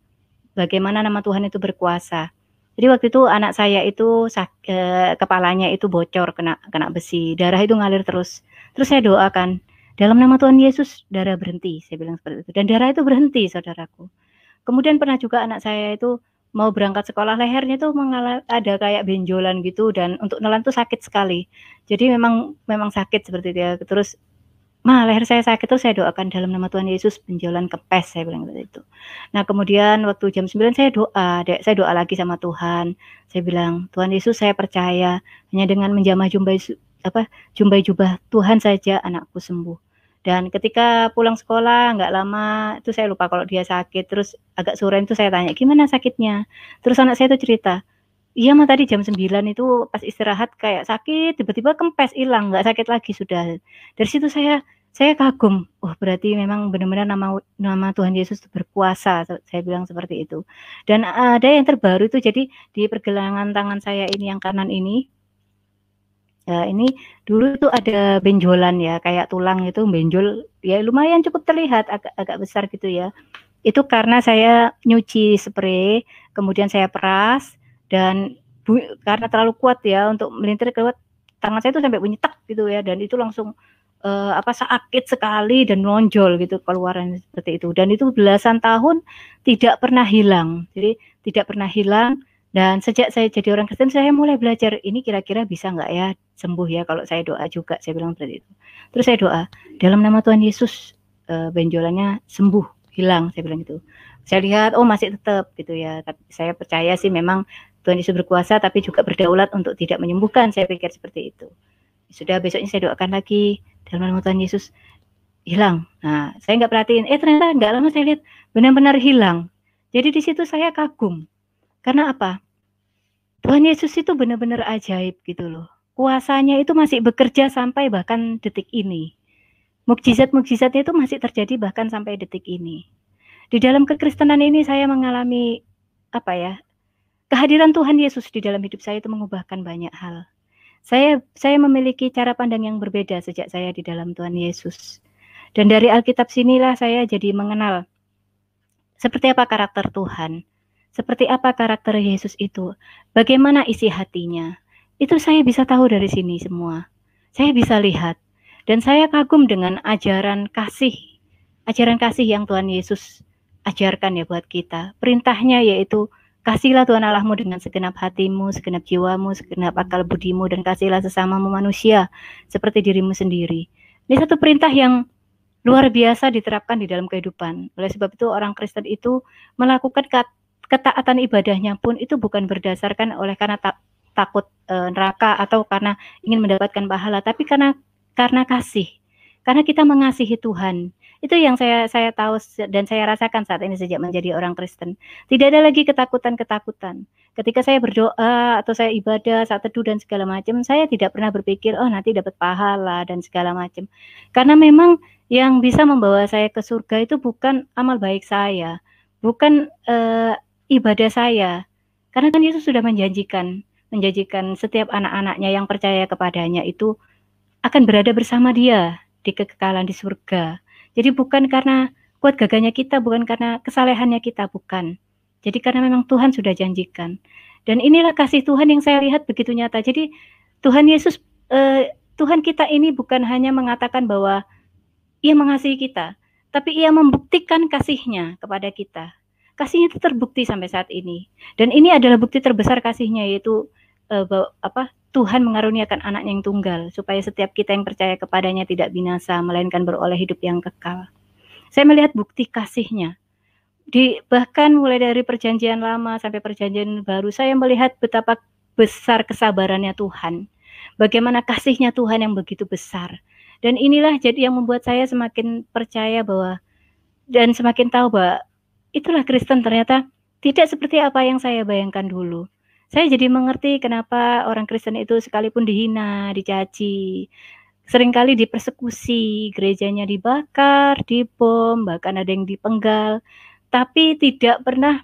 bagaimana nama Tuhan itu berkuasa. Jadi waktu itu anak saya itu kepalanya itu bocor, kena besi, darah itu ngalir terus. Terus saya doakan, dalam nama Tuhan Yesus, darah berhenti, saya bilang seperti itu. Dan darah itu berhenti, saudaraku. Kemudian pernah juga anak saya itu mau berangkat sekolah, lehernya itu ada kayak benjolan gitu, dan untuk nelan tuh sakit sekali. Jadi memang sakit seperti itu ya. Terus, leher saya sakit tuh saya doakan dalam nama Tuhan Yesus, benjolan kempes, saya bilang seperti itu. Nah kemudian waktu jam 9 saya doa lagi sama Tuhan. Saya bilang, Tuhan Yesus saya percaya, hanya dengan menjamah jumbai jubah Tuhan saja anakku sembuh. Dan ketika pulang sekolah nggak lama itu saya lupa kalau dia sakit, terus agak sore itu saya tanya gimana sakitnya, terus anak saya itu cerita, iya tadi jam 9 itu pas istirahat kayak sakit, tiba-tiba kempes hilang, nggak sakit lagi sudah. Dari situ saya kagum, berarti memang benar-benar nama Tuhan Yesus berkuasa, saya bilang seperti itu. Dan ada yang terbaru itu, jadi di pergelangan tangan saya ini yang kanan ini, ini dulu tuh ada benjolan ya, kayak tulang itu benjol, ya lumayan cukup terlihat agak besar gitu ya. Itu karena saya nyuci spray, kemudian saya peras, dan karena terlalu kuat ya untuk melintir keluar, tangan saya itu sampai bunyi tak gitu ya, dan itu langsung sakit sekali dan menonjol gitu keluaran seperti itu. Dan itu belasan tahun tidak pernah hilang. Jadi tidak pernah hilang. Dan sejak saya jadi orang Kristen, saya mulai belajar, ini kira-kira bisa nggak ya sembuh ya kalau saya doa juga, saya bilang seperti itu. Terus saya doa, dalam nama Tuhan Yesus, benjolannya sembuh, hilang, saya bilang gitu. Saya lihat, masih tetap gitu ya. Tapi saya percaya sih memang Tuhan Yesus berkuasa, tapi juga berdaulat untuk tidak menyembuhkan, saya pikir seperti itu. Sudah besoknya saya doakan lagi, dalam nama Tuhan Yesus, hilang. Nah, saya nggak perhatiin, ternyata nggak lama saya lihat benar-benar hilang. Jadi di situ saya kagum. Karena apa? Tuhan Yesus itu benar-benar ajaib gitu loh. Kuasanya itu masih bekerja sampai bahkan detik ini. Mukjizat-mukjizatnya itu masih terjadi bahkan sampai detik ini. Di dalam kekristenan ini saya mengalami kehadiran Tuhan Yesus di dalam hidup saya itu mengubahkan banyak hal. Saya memiliki cara pandang yang berbeda sejak saya di dalam Tuhan Yesus. Dan dari Alkitab sinilah saya jadi mengenal seperti apa karakter Tuhan, seperti apa karakter Yesus itu, bagaimana isi hatinya. Itu saya bisa tahu dari sini semua. Saya bisa lihat. Dan saya kagum dengan ajaran kasih yang Tuhan Yesus ajarkan ya buat kita. Perintahnya yaitu, kasihlah Tuhan Allahmu dengan segenap hatimu, segenap jiwamu, segenap akal budimu, dan kasihlah sesamamu manusia seperti dirimu sendiri. Ini satu perintah yang luar biasa diterapkan di dalam kehidupan. Oleh sebab itu orang Kristen itu melakukan ketaatan ibadahnya pun itu bukan berdasarkan karena takut neraka atau karena ingin mendapatkan pahala, tapi karena kasih. Karena kita mengasihi Tuhan. Itu yang saya tahu dan saya rasakan saat ini sejak menjadi orang Kristen. Tidak ada lagi ketakutan-ketakutan. Ketika saya berdoa atau saya ibadah, saat teduh dan segala macam, saya tidak pernah berpikir, nanti dapat pahala dan segala macam. Karena memang yang bisa membawa saya ke surga itu bukan amal baik saya, bukan ibadah saya. Karena kan Yesus sudah menjanjikan setiap anak-anaknya yang percaya kepadanya itu akan berada bersama Dia di kekekalan di surga. Jadi bukan karena kuat gagahnya kita, bukan karena kesalehannya kita, bukan. Jadi karena memang Tuhan sudah janjikan. Dan inilah kasih Tuhan yang saya lihat begitu nyata. Jadi Tuhan Yesus, Tuhan kita ini bukan hanya mengatakan bahwa Ia mengasihi kita, tapi Ia membuktikan kasih-Nya kepada kita. Kasih-Nya itu terbukti sampai saat ini. Dan ini adalah bukti terbesar kasih-Nya, yaitu Tuhan mengaruniakan anaknya yang tunggal, supaya setiap kita yang percaya kepadanya tidak binasa, melainkan beroleh hidup yang kekal. Saya melihat bukti kasih-Nya. Bahkan mulai dari perjanjian lama sampai perjanjian baru, saya melihat betapa besar kesabarannya Tuhan. Bagaimana kasih-Nya Tuhan yang begitu besar. Dan inilah jadi yang membuat saya semakin percaya bahwa, dan semakin tahu bahwa itulah Kristen ternyata tidak seperti apa yang saya bayangkan dulu. Saya jadi mengerti kenapa orang Kristen itu sekalipun dihina, dicaci, seringkali dipersekusi, gerejanya dibakar, dibom, bahkan ada yang dipenggal, tapi tidak pernah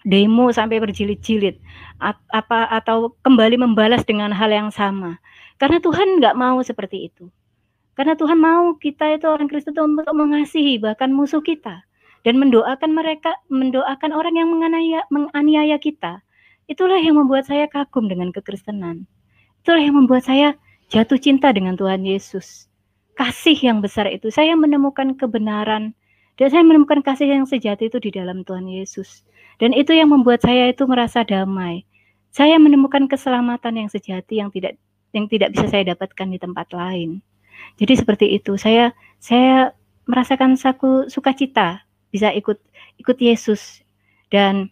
demo sampai berjilid-jilid atau kembali membalas dengan hal yang sama. Karena Tuhan nggak mau seperti itu. Karena Tuhan mau kita itu orang Kristen itu untuk mengasihi bahkan musuh kita dan mendoakan orang yang menganiaya kita. Itulah yang membuat saya kagum dengan kekristenan. Itulah yang membuat saya jatuh cinta dengan Tuhan Yesus. Kasih yang besar itu, saya menemukan kebenaran dan saya menemukan kasih yang sejati itu di dalam Tuhan Yesus. Dan itu yang membuat saya itu merasa damai. Saya menemukan keselamatan yang sejati yang tidak bisa saya dapatkan di tempat lain. Jadi seperti itu, saya merasakan sukacita bisa ikut Yesus, dan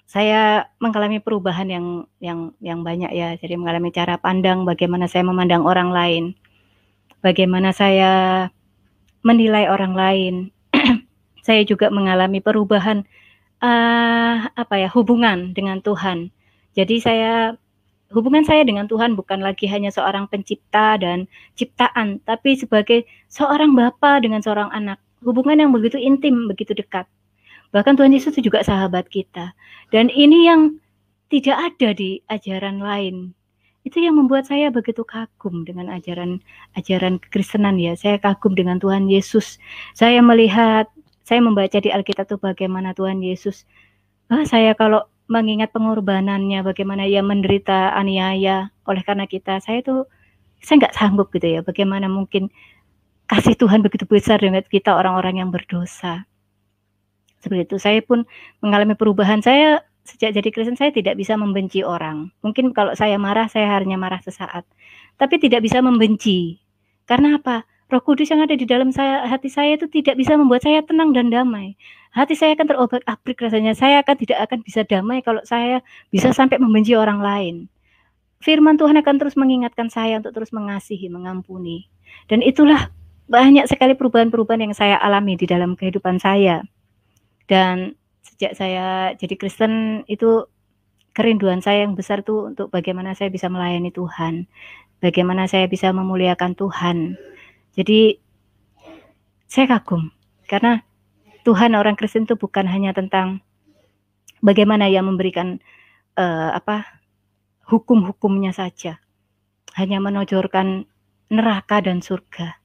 saya mengalami perubahan yang banyak ya. Jadi mengalami cara pandang, bagaimana saya memandang orang lain, bagaimana saya menilai orang lain. Saya juga mengalami perubahan hubungan dengan Tuhan. Jadi hubungan saya dengan Tuhan bukan lagi hanya seorang pencipta dan ciptaan, tapi sebagai seorang bapa dengan seorang anak. Hubungan yang begitu intim, begitu dekat. Bahkan Tuhan Yesus juga sahabat kita. Dan ini yang tidak ada di ajaran lain. Itu yang membuat saya begitu kagum dengan ajaran kekristenan ya. Saya kagum dengan Tuhan Yesus. Saya membaca di Alkitab itu bagaimana Tuhan Yesus. Saya kalau mengingat pengorbanannya, bagaimana ia menderita aniaya oleh karena kita, saya nggak sanggup gitu ya. Bagaimana mungkin kasih Tuhan begitu besar dengan kita orang-orang yang berdosa. Seperti itu. Saya pun mengalami perubahan. Saya sejak jadi Kristen saya tidak bisa membenci orang. Mungkin kalau saya marah, saya hanya marah sesaat. Tapi tidak bisa membenci. Karena apa? Roh Kudus yang ada di dalam hati saya itu tidak bisa membuat saya tenang dan damai. Hati saya akan terobak-abrik rasanya. Saya tidak akan bisa damai kalau saya bisa sampai membenci orang lain. Firman Tuhan akan terus mengingatkan saya untuk terus mengasihi, mengampuni. Dan itulah banyak sekali perubahan-perubahan yang saya alami di dalam kehidupan saya. Dan sejak saya jadi Kristen itu kerinduan saya yang besar tuh untuk bagaimana saya bisa melayani Tuhan. Bagaimana saya bisa memuliakan Tuhan. Jadi saya kagum karena Tuhan orang Kristen itu bukan hanya tentang bagaimana ia memberikan hukum-hukumnya saja, hanya menojorkan neraka dan surga,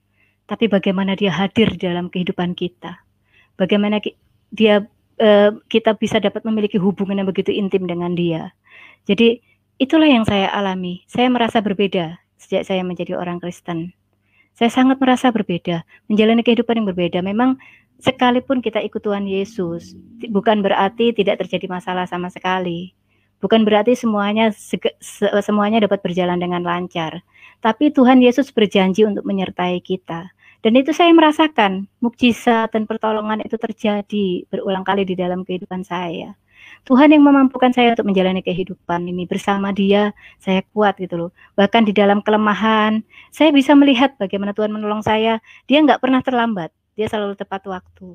tapi bagaimana dia hadir dalam kehidupan kita, bagaimana kita bisa dapat memiliki hubungan yang begitu intim dengan dia. Jadi itulah yang saya alami. Saya merasa berbeda sejak saya menjadi orang Kristen. Saya sangat merasa berbeda, menjalani kehidupan yang berbeda. Memang sekalipun kita ikut Tuhan Yesus, bukan berarti tidak terjadi masalah sama sekali. Bukan berarti semuanya dapat berjalan dengan lancar. Tapi Tuhan Yesus berjanji untuk menyertai kita. Dan itu saya merasakan, mukjizat dan pertolongan itu terjadi berulang kali di dalam kehidupan saya. Tuhan yang memampukan saya untuk menjalani kehidupan ini. Bersama Dia, saya kuat gitu loh. Bahkan di dalam kelemahan, saya bisa melihat bagaimana Tuhan menolong saya. Dia nggak pernah terlambat. Dia selalu tepat waktu.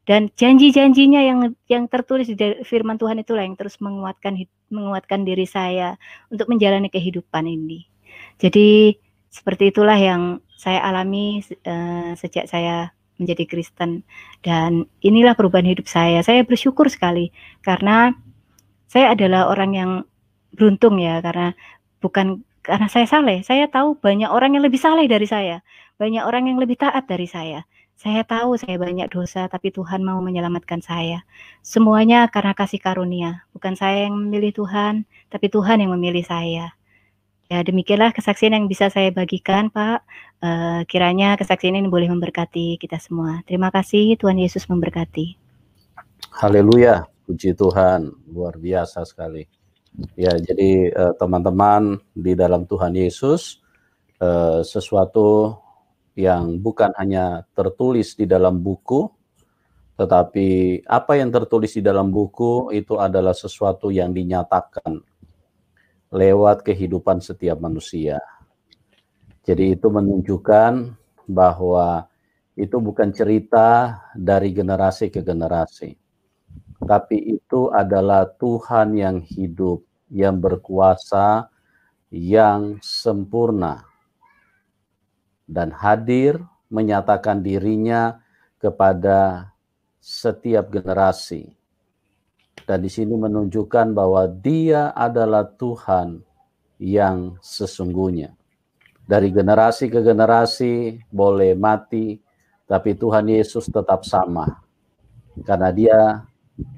Dan janji-janjinya yang tertulis di firman Tuhan itulah yang terus menguatkan diri saya untuk menjalani kehidupan ini. Jadi seperti itulah yang saya alami sejak saya menjadi Kristen, dan inilah perubahan hidup saya. Saya bersyukur sekali karena saya adalah orang yang beruntung ya, karena bukan karena saya saleh. Saya tahu banyak orang yang lebih saleh dari saya, banyak orang yang lebih taat dari saya. Saya tahu saya banyak dosa, tapi Tuhan mau menyelamatkan saya. Semuanya karena kasih karunia. Bukan saya yang memilih Tuhan, tapi Tuhan yang memilih saya. Ya, demikianlah kesaksian yang bisa saya bagikan, Pak. Kiranya kesaksian ini boleh memberkati kita semua. Terima kasih, Tuhan Yesus memberkati. Haleluya, puji Tuhan, luar biasa sekali. Ya, jadi teman-teman di dalam Tuhan Yesus, sesuatu yang bukan hanya tertulis di dalam buku, tetapi apa yang tertulis di dalam buku itu adalah sesuatu yang dinyatakan lewat kehidupan setiap manusia. Jadi itu menunjukkan bahwa itu bukan cerita dari generasi ke generasi, tapi itu adalah Tuhan yang hidup, yang berkuasa, yang sempurna, dan hadir menyatakan dirinya kepada setiap generasi. Dan di sini menunjukkan bahwa Dia adalah Tuhan yang sesungguhnya. Dari generasi ke generasi boleh mati, tapi Tuhan Yesus tetap sama. Karena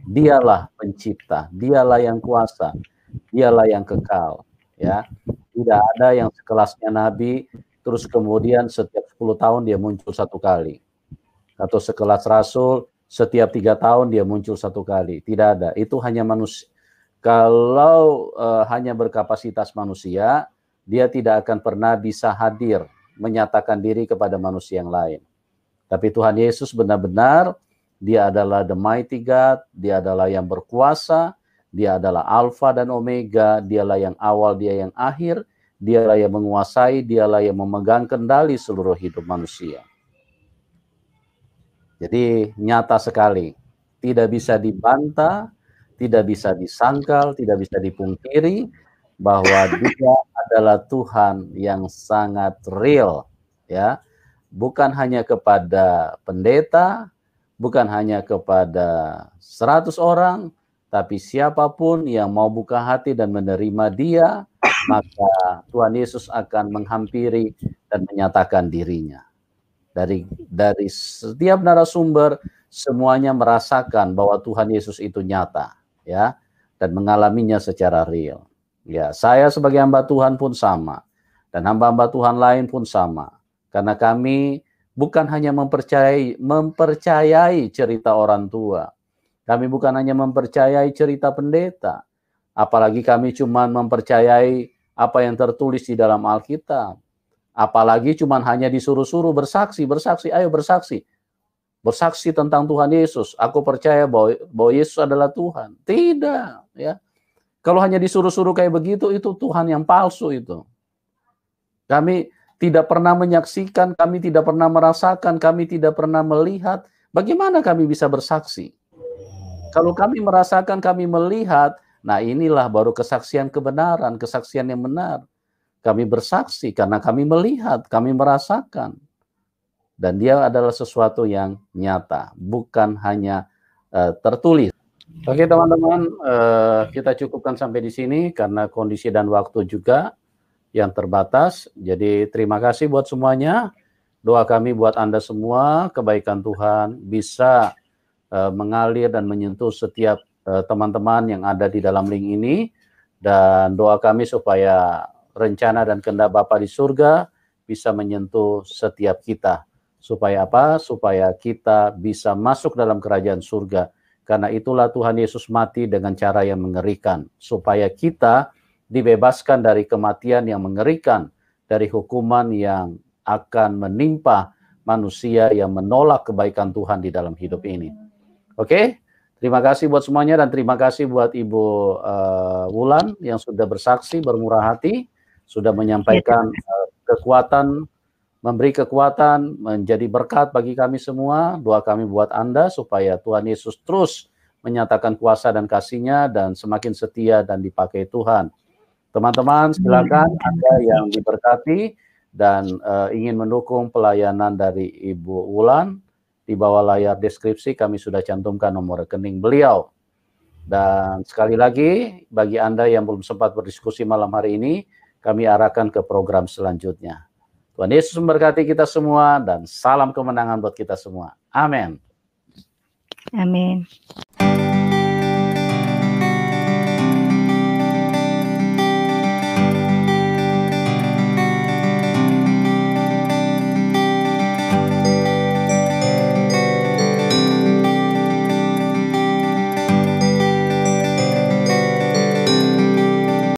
Dialah pencipta, Dialah yang kuasa, Dialah yang kekal. Ya, tidak ada yang sekelasnya Nabi, terus kemudian setiap 10 tahun dia muncul satu kali. Atau sekelas Rasul, setiap 3 tahun dia muncul satu kali. Tidak ada, itu hanya manusia. Kalau hanya berkapasitas manusia, dia tidak akan pernah bisa hadir, menyatakan diri kepada manusia yang lain. Tapi Tuhan Yesus benar-benar, Dia adalah the mighty God, Dia adalah yang berkuasa, Dia adalah Alfa dan Omega, Dialah yang awal, Dia yang akhir, Dialah yang menguasai, Dialah yang memegang kendali seluruh hidup manusia. Jadi nyata sekali, tidak bisa dibantah, tidak bisa disangkal, tidak bisa dipungkiri bahwa Dia adalah Tuhan yang sangat real, ya. Bukan hanya kepada pendeta, bukan hanya kepada 100 orang, tapi siapapun yang mau buka hati dan menerima Dia, maka Tuhan Yesus akan menghampiri dan menyatakan dirinya. Dari setiap narasumber, semuanya merasakan bahwa Tuhan Yesus itu nyata, ya, dan mengalaminya secara real. Ya, saya sebagai hamba Tuhan pun sama, dan hamba-hamba Tuhan lain pun sama, karena kami bukan hanya mempercayai cerita orang tua, kami bukan hanya mempercayai cerita pendeta, apalagi kami cuma mempercayai apa yang tertulis di dalam Alkitab. Apalagi cuma hanya disuruh-suruh bersaksi, ayo bersaksi. Bersaksi tentang Tuhan Yesus. Aku percaya bahwa Yesus adalah Tuhan. Tidak, ya. Kalau hanya disuruh-suruh kayak begitu, itu Tuhan yang palsu itu. Kami tidak pernah menyaksikan, kami tidak pernah merasakan, kami tidak pernah melihat. Bagaimana kami bisa bersaksi? Kalau kami merasakan, kami melihat, nah inilah baru kesaksian kebenaran, kesaksian yang benar. Kami bersaksi karena kami melihat, kami merasakan. Dan Dia adalah sesuatu yang nyata, bukan hanya tertulis. Oke teman-teman, kita cukupkan sampai di sini karena kondisi dan waktu juga yang terbatas. Jadi terima kasih buat semuanya. Doa kami buat Anda semua, kebaikan Tuhan bisa mengalir dan menyentuh setiap teman-teman yang ada di dalam link ini. Dan doa kami supaya rencana dan kehendak Bapa di surga bisa menyentuh setiap kita. Supaya apa? Supaya kita bisa masuk dalam kerajaan surga. Karena itulah Tuhan Yesus mati dengan cara yang mengerikan. Supaya kita dibebaskan dari kematian yang mengerikan. Dari hukuman yang akan menimpa manusia yang menolak kebaikan Tuhan di dalam hidup ini. Oke? Terima kasih buat semuanya dan terima kasih buat Ibu Wulan yang sudah bersaksi, bermurah hati. Sudah menyampaikan kekuatan, memberi kekuatan, menjadi berkat bagi kami semua. Doa kami buat Anda supaya Tuhan Yesus terus menyatakan kuasa dan kasih-Nya dan semakin setia dan dipakai Tuhan. Teman-teman silakan Anda yang diberkati dan ingin mendukung pelayanan dari Ibu Wulan, di bawah layar deskripsi kami sudah cantumkan nomor rekening beliau. Dan sekali lagi bagi Anda yang belum sempat berdiskusi malam hari ini, kami arahkan ke program selanjutnya. Tuhan Yesus memberkati kita semua dan salam kemenangan buat kita semua. Amin. Amin.